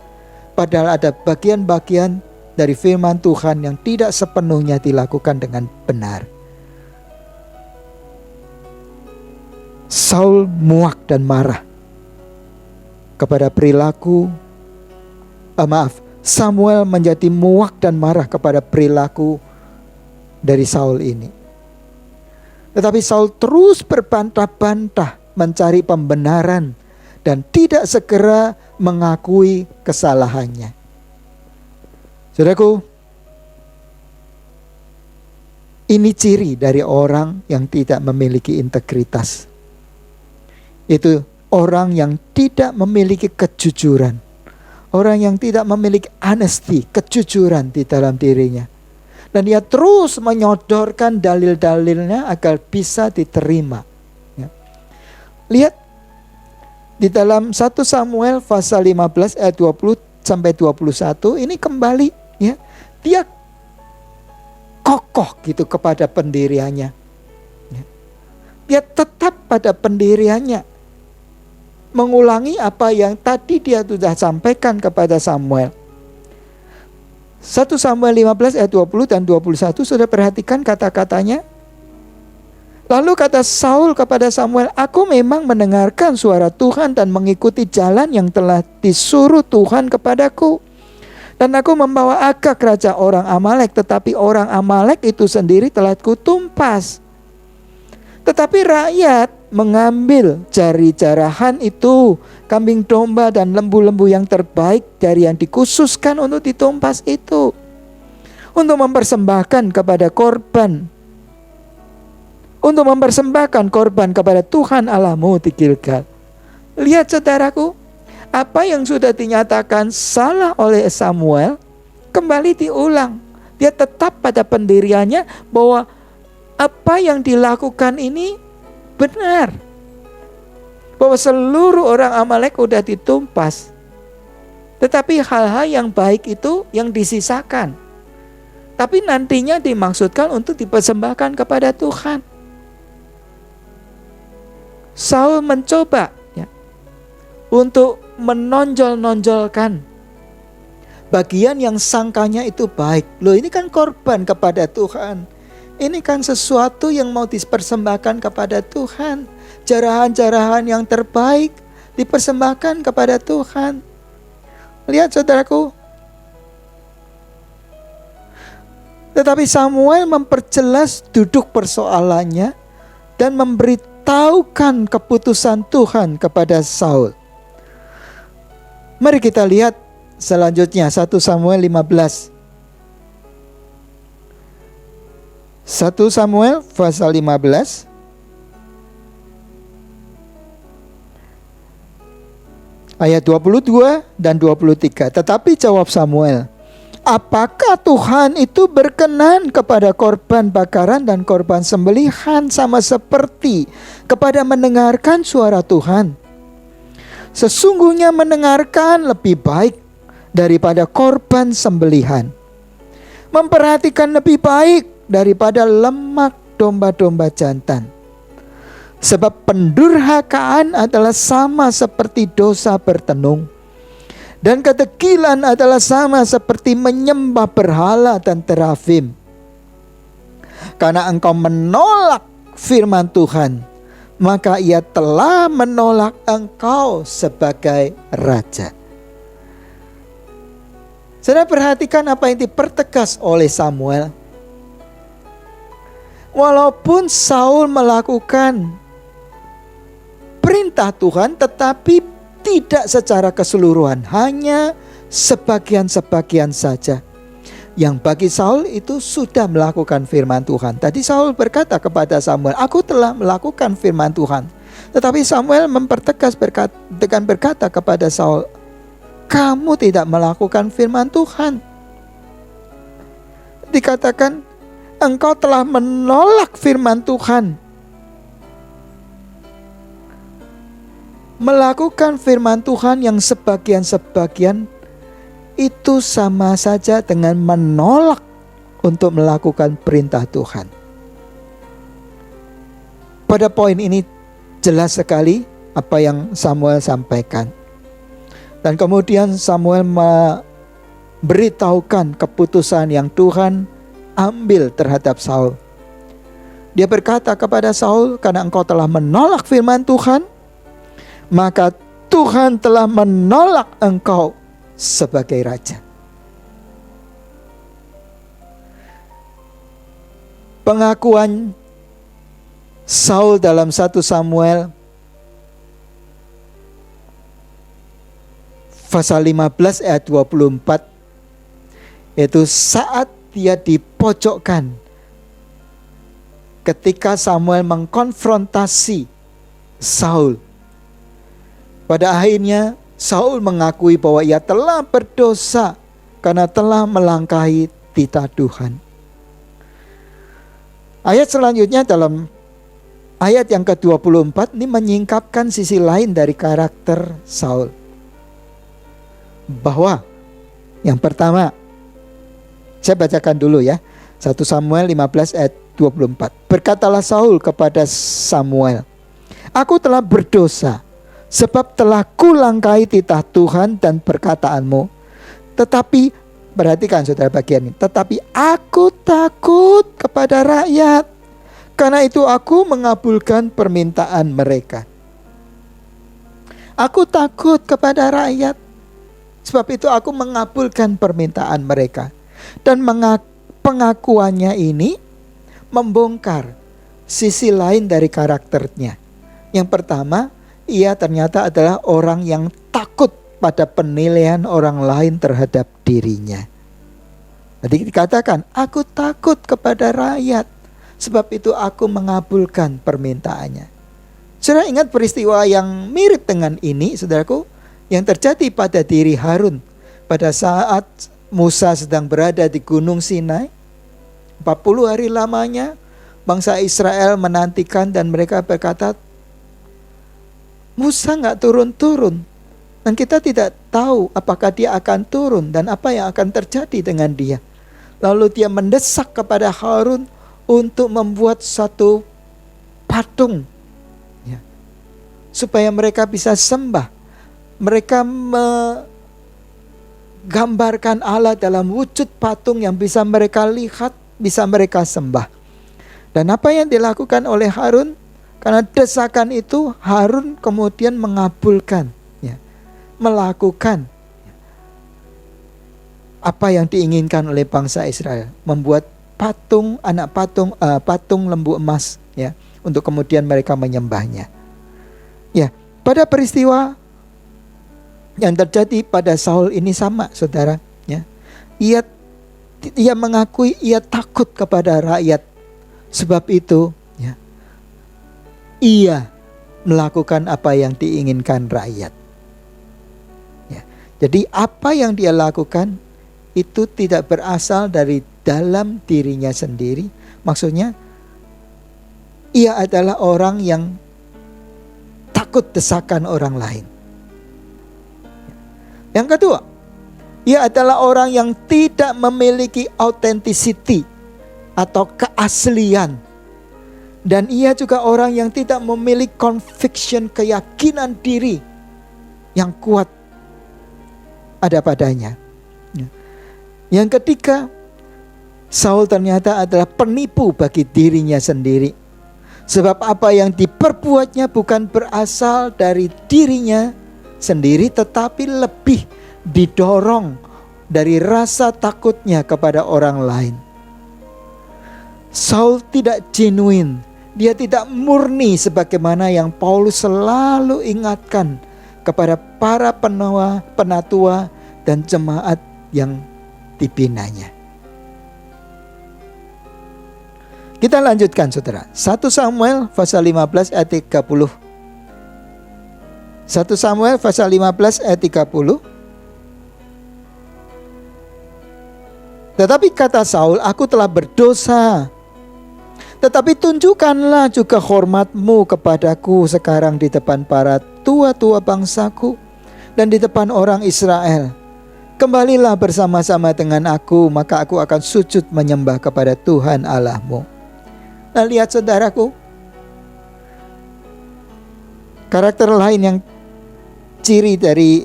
Padahal ada bagian-bagian dari firman Tuhan yang tidak sepenuhnya dilakukan dengan benar. Saul muak dan marah kepada perilaku, Samuel menjadi muak dan marah kepada perilaku dari Saul ini. Tetapi Saul terus berbantah-bantah mencari pembenaran dan tidak segera mengakui kesalahannya. Saudaraku, ini ciri dari orang yang tidak memiliki integritas. Itu orang yang tidak memiliki kejujuran. Orang yang tidak memiliki honesty, kejujuran di dalam dirinya. Dan dia terus menyodorkan dalil-dalilnya agar bisa diterima. Ya. Lihat di dalam 1 Samuel pasal 15 ayat 20 sampai 21 ini kembali, ya. Dia kokoh gitu kepada pendiriannya. Ya. Dia tetap pada pendiriannya. Mengulangi apa yang tadi dia sudah sampaikan kepada Samuel. 1 Samuel 15 ayat 20 dan 21, sudah perhatikan kata-katanya. Lalu kata Saul kepada Samuel, aku memang mendengarkan suara Tuhan dan mengikuti jalan yang telah disuruh Tuhan kepadaku. Dan aku membawa Agag raja orang Amalek, tetapi orang Amalek itu sendiri telah kutumpas. Tetapi rakyat mengambil jari-jarahan itu, kambing domba dan lembu-lembu yang terbaik dari yang dikhususkan untuk ditumpas itu, untuk mempersembahkan kepada korban, untuk mempersembahkan korban kepada Tuhan Allahmu di Gilgal. Lihat saudaraku, apa yang sudah dinyatakan salah oleh Samuel kembali diulang. Dia tetap pada pendiriannya bahwa apa yang dilakukan ini benar, bahwa seluruh orang Amalek sudah ditumpas. Tetapi hal-hal yang baik itu yang disisakan, tapi nantinya dimaksudkan untuk dipersembahkan kepada Tuhan. Saul mencoba untuk menonjol-nonjolkan bagian yang sangkanya itu baik. Loh, ini kan korban kepada Tuhan. Ini kan sesuatu yang mau dipersembahkan kepada Tuhan. Jarahan-jarahan yang terbaik dipersembahkan kepada Tuhan. Lihat saudaraku. Tetapi Samuel memperjelas duduk persoalannya dan memberitahukan keputusan Tuhan kepada Saul. Mari kita lihat selanjutnya 1 Samuel 15. 1 Samuel pasal 15 ayat 22 dan 23. Tetapi jawab Samuel, apakah Tuhan itu berkenan kepada korban bakaran dan korban sembelihan sama seperti kepada mendengarkan suara Tuhan? Sesungguhnya mendengarkan lebih baik daripada korban sembelihan, memperhatikan lebih baik daripada lemak domba-domba jantan. Sebab pendurhakaan adalah sama seperti dosa bertenung, dan kedegilan adalah sama seperti menyembah berhala dan terafim. Karena engkau menolak firman Tuhan, maka ia telah menolak engkau sebagai raja. Saudara, perhatikan apa yang dipertegas oleh Samuel. Walaupun Saul melakukan perintah Tuhan, tetapi tidak secara keseluruhan, hanya sebagian-sebagian saja. Yang bagi Saul itu sudah melakukan firman Tuhan. Tadi Saul berkata kepada Samuel, aku telah melakukan firman Tuhan. Tetapi Samuel mempertegas dengan berkata kepada Saul, kamu tidak melakukan firman Tuhan. Dikatakan, engkau telah menolak firman Tuhan. Melakukan firman Tuhan yang sebagian-sebagian itu sama saja dengan menolak untuk melakukan perintah Tuhan. Pada poin ini jelas sekali apa yang Samuel sampaikan. Dan kemudian Samuel memberitahukan keputusan yang Tuhan ambil terhadap Saul. Dia berkata kepada Saul, karena engkau telah menolak firman Tuhan, maka Tuhan telah menolak engkau sebagai raja. Pengakuan Saul dalam 1 Samuel pasal 15 ayat 24, yaitu saat dia dipojokkan ketika Samuel mengkonfrontasi Saul. Pada akhirnya Saul mengakui bahwa ia telah berdosa karena telah melangkahi titah Tuhan. Ayat selanjutnya dalam ayat yang ke-24 ini menyingkapkan sisi lain dari karakter Saul. Bahwa yang pertama, saya bacakan dulu ya, 1 Samuel 15 ayat 24. Berkatalah Saul kepada Samuel, aku telah berdosa, sebab telah kulangkai titah Tuhan dan perkataanmu. Tetapi, perhatikan saudara bagian ini, tetapi aku takut kepada rakyat, karena itu aku mengabulkan permintaan mereka. Aku takut kepada rakyat, sebab itu aku mengabulkan permintaan mereka. Dan pengakuannya ini membongkar sisi lain dari karakternya. Yang pertama, ia ternyata adalah orang yang takut pada penilaian orang lain terhadap dirinya. Jadi dikatakan, aku takut kepada rakyat, sebab itu aku mengabulkan permintaannya. Saudara ingat peristiwa yang mirip dengan ini, saudaraku, yang terjadi pada diri Harun pada saat Musa sedang berada di Gunung Sinai. 40 hari lamanya bangsa Israel menantikan dan mereka berkata, Musa gak turun-turun. Dan kita tidak tahu apakah dia akan turun dan apa yang akan terjadi dengan dia. Lalu dia mendesak kepada Harun untuk membuat satu patung, ya, supaya mereka bisa sembah. Mereka menggambarkan Allah dalam wujud patung yang bisa mereka lihat, bisa mereka sembah. Dan apa yang dilakukan oleh Harun? Karena desakan itu, Harun kemudian mengabulkan, ya, melakukan apa yang diinginkan oleh bangsa Israel, membuat patung, patung lembu emas, ya, untuk kemudian mereka menyembahnya. Ya, pada peristiwa Yang terjadi pada Saul ini sama, saudara. Ya. Ia mengakui ia takut kepada rakyat. Sebab itu, ya, ia melakukan apa yang diinginkan rakyat. Ya. Jadi apa yang dia lakukan itu tidak berasal dari dalam dirinya sendiri. Maksudnya, ia adalah orang yang takut desakan orang lain. Yang kedua, ia adalah orang yang tidak memiliki authenticity atau keaslian. Dan ia juga orang yang tidak memiliki conviction, keyakinan diri yang kuat ada padanya. Yang ketiga, Saul ternyata adalah penipu bagi dirinya sendiri. Sebab apa yang diperbuatnya bukan berasal dari dirinya sendiri, tetapi lebih didorong dari rasa takutnya kepada orang lain. Saul tidak genuine, dia tidak murni sebagaimana yang Paulus selalu ingatkan kepada para penatua dan jemaat yang dibinanya. Kita lanjutkan, saudara. 1 Samuel pasal 15 ayat 30. 1 Samuel pasal 15 ayat 30. Tetapi kata Saul, aku telah berdosa. Tetapi tunjukkanlah juga hormatmu kepadaku sekarang di depan para tua-tua bangsaku dan di depan orang Israel. Kembalilah bersama-sama dengan aku, maka aku akan sujud menyembah kepada Tuhan Allahmu. Nah, lihat saudaraku, karakter lain yang ciri dari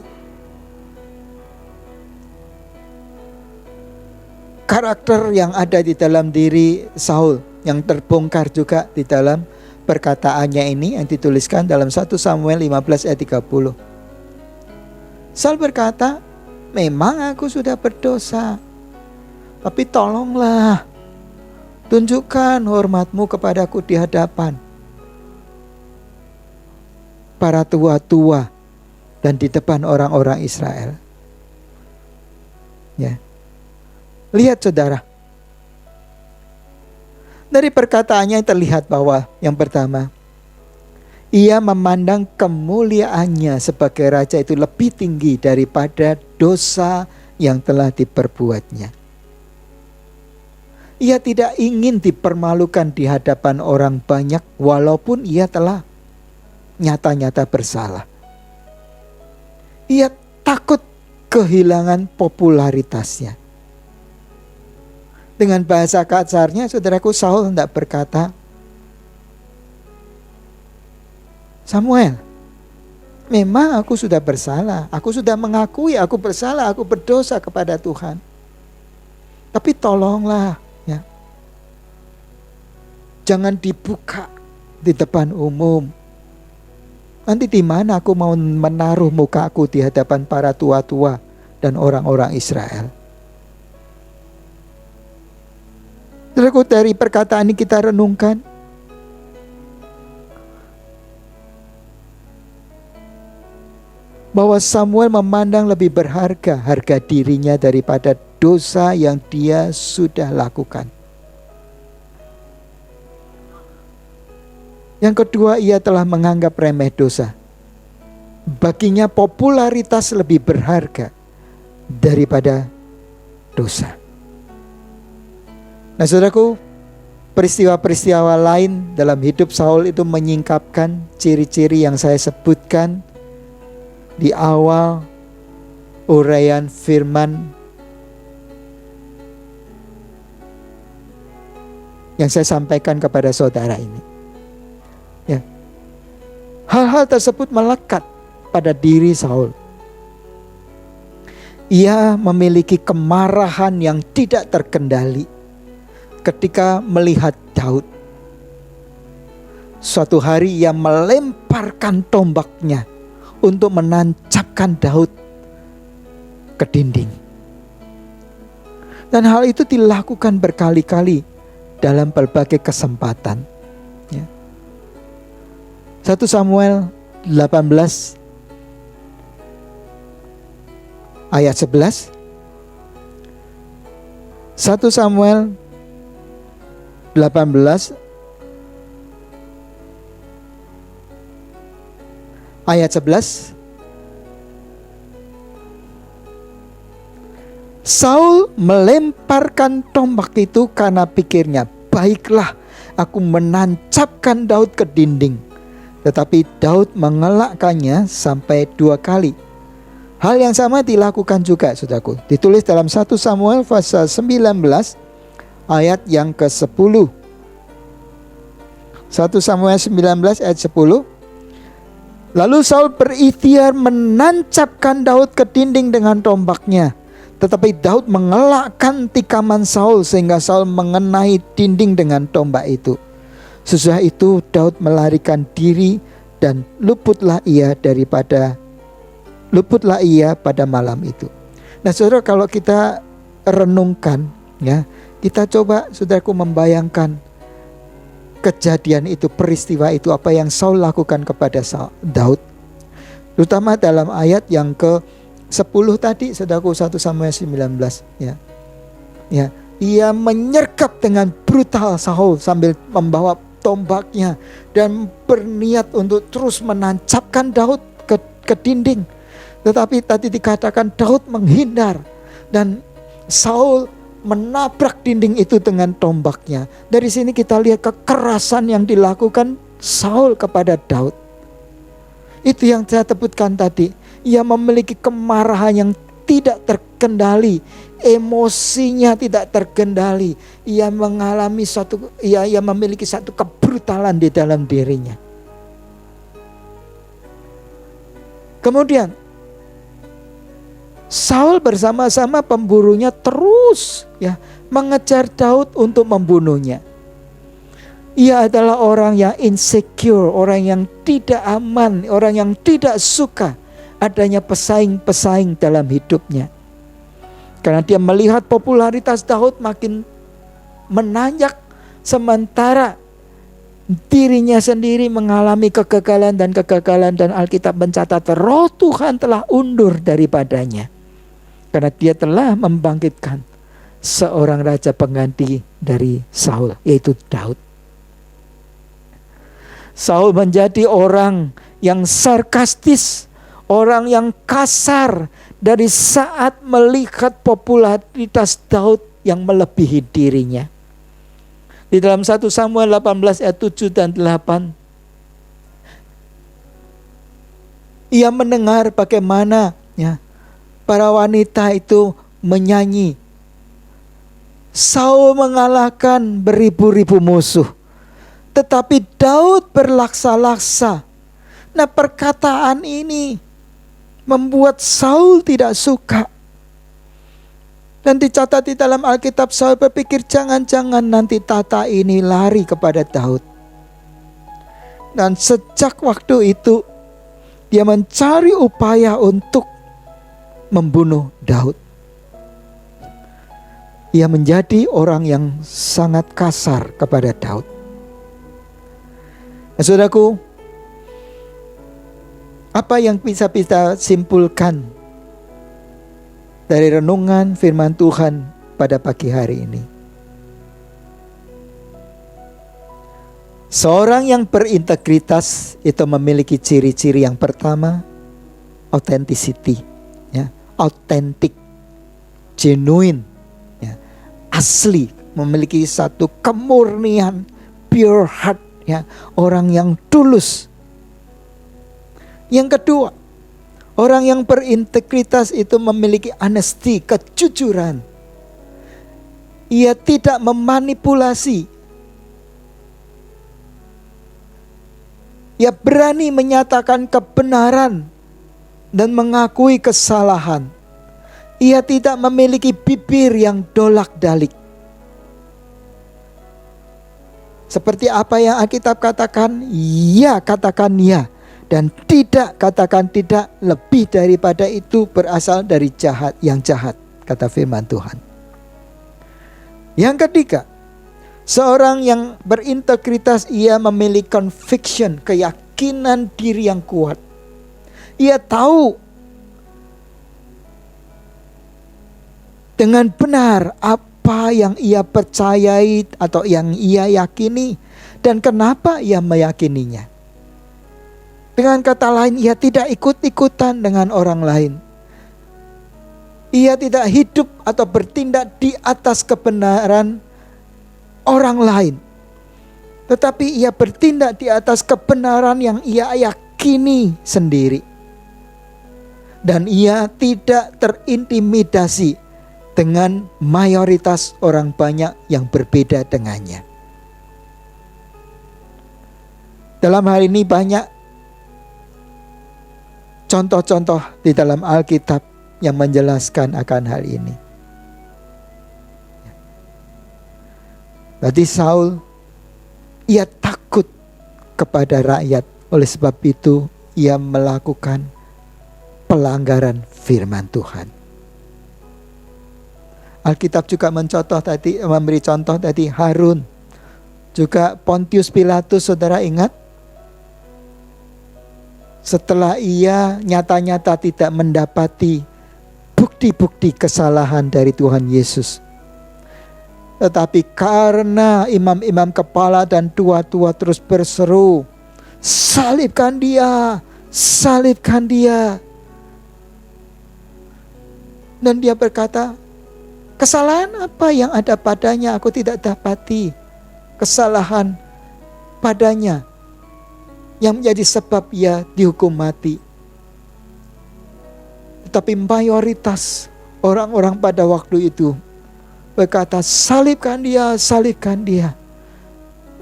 karakter yang ada di dalam diri Saul, yang terbongkar juga di dalam perkataannya ini yang dituliskan dalam 1 Samuel 15 ayat 30. Saul berkata, memang aku sudah berdosa, tapi tolonglah tunjukkan hormatmu kepadaku di hadapan para tua-tua dan di depan orang-orang Israel. Ya. Lihat saudara, dari perkataannya terlihat bahwa yang pertama, ia memandang kemuliaannya sebagai raja itu lebih tinggi daripada dosa yang telah diperbuatnya. Ia tidak ingin dipermalukan di hadapan orang banyak walaupun ia telah nyata-nyata bersalah. Ia takut kehilangan popularitasnya. Dengan bahasa kasarnya, saudaraku, Saul tidak berkata, Samuel, memang aku sudah bersalah, aku sudah mengakui aku bersalah, aku berdosa kepada Tuhan. Tapi tolonglah, ya, jangan dibuka di depan umum. Nanti di mana aku mau menaruh muka aku di hadapan para tua-tua dan orang-orang Israel? Saudaraku, dari perkataan ini kita renungkan bahwa Samuel memandang lebih berharga harga dirinya daripada dosa yang dia sudah lakukan. Yang kedua, ia telah menganggap remeh dosa. Baginya popularitas lebih berharga daripada dosa. Nah, saudaraku, peristiwa-peristiwa lain dalam hidup Saul itu menyingkapkan ciri-ciri yang saya sebutkan di awal uraian firman yang saya sampaikan kepada saudara ini. Ya. Hal-hal tersebut melekat pada diri Saul. Ia memiliki kemarahan yang tidak terkendali ketika melihat Daud. Suatu hari ia melemparkan tombaknya untuk menancapkan Daud ke dinding. Dan hal itu dilakukan berkali-kali dalam berbagai kesempatan. 1 Samuel 18 ayat 11. 1 Samuel 18 ayat 11. Saul melemparkan tombak itu karena pikirnya, baiklah aku menancapkan Daud ke dinding. Tetapi Daud mengelakkannya sampai 2 kali. Hal yang sama dilakukan juga, saudaraku. Ditulis dalam 1 Samuel pasal 19 ayat yang ke-10. 1 Samuel 19 ayat 10. Lalu Saul berikhtiar menancapkan Daud ke dinding dengan tombaknya. Tetapi Daud mengelakkan tikaman Saul sehingga Saul mengenai dinding dengan tombak itu. Sesudah itu Daud melarikan diri dan luputlah ia pada malam itu. Nah, saudara, kalau kita renungkan, ya, kita coba, saudaraku, membayangkan kejadian itu, peristiwa itu, apa yang Saul lakukan kepada Daud. Terutama dalam ayat yang ke-10 tadi, saudaraku, 1 Samuel 19, ya. Ya, ia menyergap dengan brutal Saul sambil membawa tombaknya dan berniat untuk terus menancapkan Daud ke dinding. Tetapi tadi dikatakan Daud menghindar dan Saul menabrak dinding itu dengan tombaknya. Dari sini kita lihat kekerasan yang dilakukan Saul kepada Daud. Itu yang saya sebutkan tadi. Ia memiliki kemarahan yang tidak terkendali, emosinya tidak terkendali. Ia memiliki satu kebrutalan di dalam dirinya. Kemudian Saul bersama-sama pemburunya terus, ya, mengejar Daud untuk membunuhnya. Ia adalah orang yang insecure, orang yang tidak aman, orang yang tidak suka adanya pesaing-pesaing dalam hidupnya. Karena dia melihat popularitas Daud makin menanjak, sementara dirinya sendiri mengalami kegagalan dan Alkitab mencatat roh Tuhan telah undur daripadanya. Karena dia telah membangkitkan seorang raja pengganti dari Saul, yaitu Daud. Saul menjadi orang yang sarkastis, orang yang kasar dari saat melihat popularitas Daud yang melebihi dirinya. Di dalam 1 Samuel 18 ayat 7 dan 8, ia mendengar bagaimana, ya, para wanita itu menyanyi, Saul mengalahkan beribu-ribu musuh, tetapi Daud berlaksa-laksa. Nah, perkataan ini membuat Saul tidak suka. Dan dicatat di dalam Alkitab, Saul berpikir jangan-jangan nanti tata ini lari kepada Daud. Dan sejak waktu itu dia mencari upaya untuk membunuh Daud. Ia menjadi orang yang sangat kasar kepada Daud. Nah, saudaraku, apa yang bisa kita simpulkan dari renungan firman Tuhan pada pagi hari ini? Seorang yang berintegritas itu memiliki ciri-ciri yang pertama, authenticity, ya, authentic, genuine, ya, asli, memiliki satu kemurnian, pure heart, ya, orang yang tulus. Yang kedua, orang yang berintegritas itu memiliki honesty, kejujuran. Ia tidak memanipulasi. Ia berani menyatakan kebenaran dan mengakui kesalahan. Ia tidak memiliki bibir yang dolak-dalik. Seperti apa yang Alkitab katakan, ya katakan ya. Dan tidak katakan tidak, lebih daripada itu berasal dari yang jahat, kata firman Tuhan. Yang ketiga, seorang yang berintegritas, ia memiliki conviction, keyakinan diri yang kuat. Ia tahu dengan benar apa yang ia percayai atau yang ia yakini dan kenapa ia meyakininya. Dengan kata lain, ia tidak ikut-ikutan dengan orang lain. Ia tidak hidup atau bertindak di atas kebenaran orang lain, tetapi ia bertindak di atas kebenaran yang ia yakini sendiri. Dan ia tidak terintimidasi dengan mayoritas orang banyak yang berbeda dengannya. Dalam hal ini banyak contoh-contoh di dalam Alkitab yang menjelaskan akan hal ini. Berarti Saul, ia takut kepada rakyat. Oleh sebab itu ia melakukan pelanggaran firman Tuhan. Alkitab juga memberi contoh tadi Harun. Juga Pontius Pilatus, saudara ingat? Setelah ia nyata-nyata tidak mendapati bukti-bukti kesalahan dari Tuhan Yesus, tetapi karena imam-imam kepala dan tua-tua terus berseru, salibkan dia, salibkan dia. Dan dia berkata, kesalahan apa yang ada padanya? Aku tidak dapati kesalahan padanya yang menjadi sebab ia dihukum mati. Tetapi mayoritas orang-orang pada waktu itu berkata, salibkan dia, salibkan dia.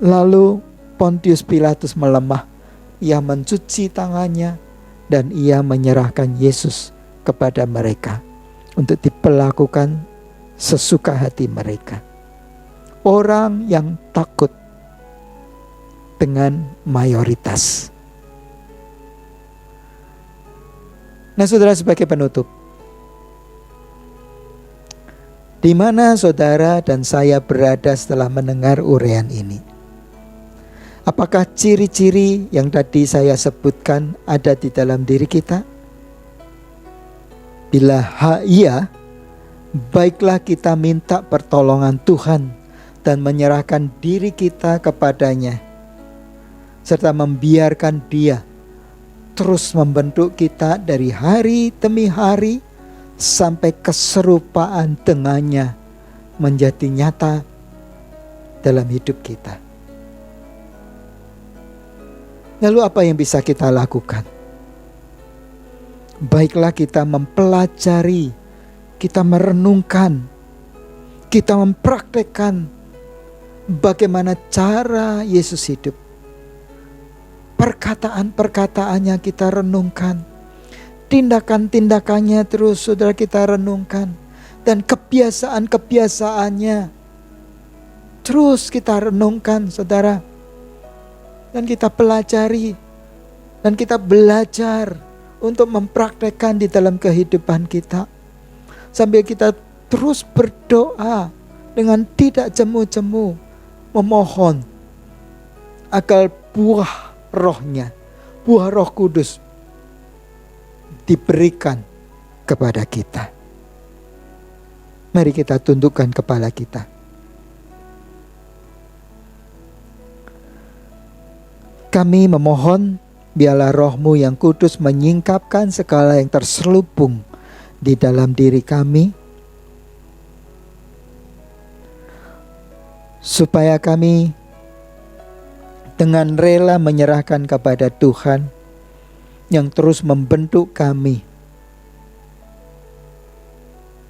Lalu Pontius Pilatus melemah. Ia mencuci tangannya dan ia menyerahkan Yesus kepada mereka untuk diperlakukan sesuka hati mereka. Orang yang takut dengan mayoritas. Nah, saudara, sebagai penutup, di mana saudara dan saya berada setelah mendengar uraian ini? Apakah ciri-ciri yang tadi saya sebutkan ada di dalam diri kita? Bila iya, baiklah kita minta pertolongan Tuhan dan menyerahkan diri kita kepadanya, serta membiarkan Dia terus membentuk kita dari hari demi hari sampai keserupaan dengannya menjadi nyata dalam hidup kita. Lalu apa yang bisa kita lakukan? Baiklah kita mempelajari, kita merenungkan, kita mempraktekkan bagaimana cara Yesus hidup. Perkataan-perkataannya kita renungkan, tindakan-tindakannya terus saudara kita renungkan, dan kebiasaan-kebiasaannya terus kita renungkan, saudara. Dan kita pelajari, dan kita belajar untuk mempraktekkan di dalam kehidupan kita. Sambil kita terus berdoa dengan tidak jemu-jemu, memohon agar buah rohnya, buah Roh Kudus diberikan kepada kita. Mari kita tundukkan kepala kita. Kami memohon, biarlah Roh-Mu yang kudus menyingkapkan segala yang terselubung di dalam diri kami, supaya kami dengan rela menyerahkan kepada Tuhan yang terus membentuk kami,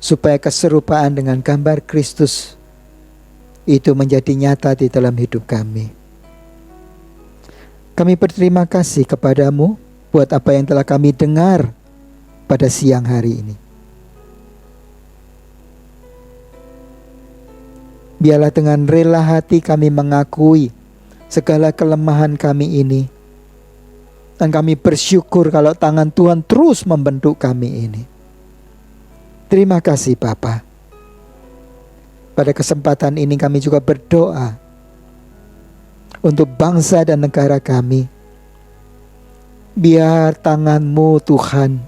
supaya keserupaan dengan gambar Kristus itu menjadi nyata di dalam hidup kami. Kami berterima kasih kepadamu buat apa yang telah kami dengar pada siang hari ini. Biarlah dengan rela hati kami mengakui segala kelemahan kami ini. Dan kami bersyukur kalau tangan Tuhan terus membentuk kami ini. Terima kasih Bapa. Pada kesempatan ini kami juga berdoa untuk bangsa dan negara kami. Biar tangan-Mu Tuhan,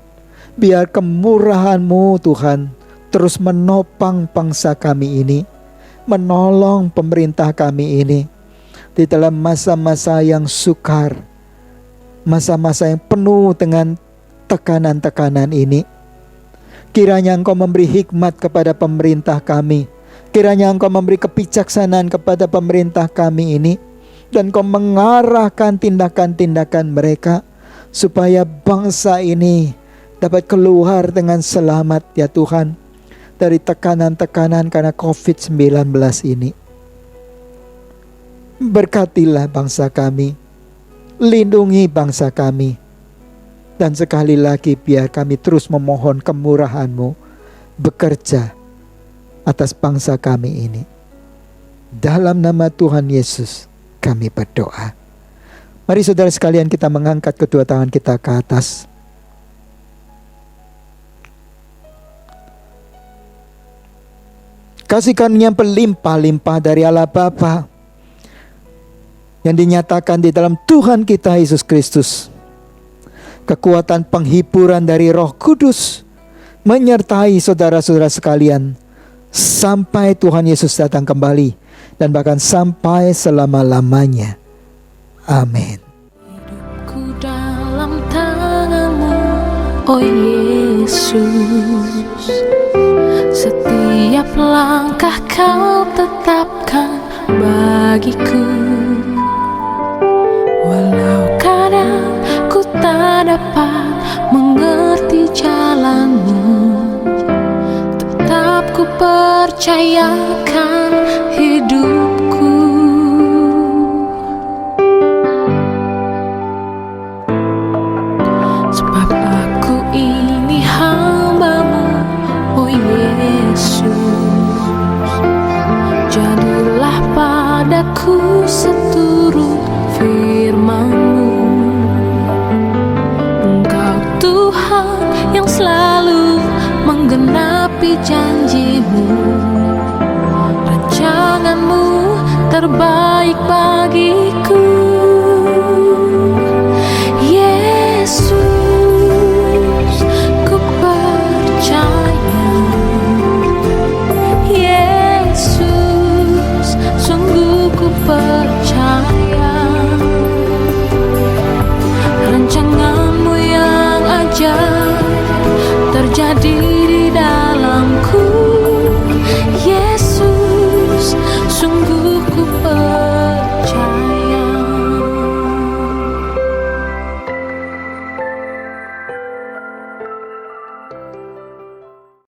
biar kemurahan-Mu Tuhan terus menopang bangsa kami ini, menolong pemerintah kami ini di dalam masa-masa yang sukar, masa-masa yang penuh dengan tekanan-tekanan ini. Kiranya Engkau memberi hikmat kepada pemerintah kami, kiranya Engkau memberi kebijaksanaan kepada pemerintah kami ini, dan Engkau mengarahkan tindakan-tindakan mereka supaya bangsa ini dapat keluar dengan selamat ya Tuhan dari tekanan-tekanan karena COVID-19 ini. Berkatilah bangsa kami, lindungi bangsa kami, dan sekali lagi biar kami terus memohon kemurahan-Mu bekerja atas bangsa kami ini. Dalam nama Tuhan Yesus kami berdoa. Mari saudara sekalian, kita mengangkat kedua tangan kita ke atas. Kasih karunia berlimpah-limpah dari Allah Bapa yang dinyatakan di dalam Tuhan kita Yesus Kristus, kekuatan penghiburan dari Roh Kudus menyertai saudara-saudara sekalian sampai Tuhan Yesus datang kembali, dan bahkan sampai selama-lamanya. Amin. Hidupku dalam tangan-Mu, oh Yesus. Setiap langkah Kau tetapkan bagiku. Walau kadang ku tak dapat mengerti jalan-Mu, tetap ku percayakan hidupku. Sebab aku ini hamba-Mu, oh Yesus. Jadilah padaku seturut firman-Mu. Engkau Tuhan yang selalu menggenapi janji-Mu. Rancangan-Mu terbaik bagiku. Yesus, ku percaya. Yesus, sungguh ku percaya. Rancangan-Mu yang ajaib terjadi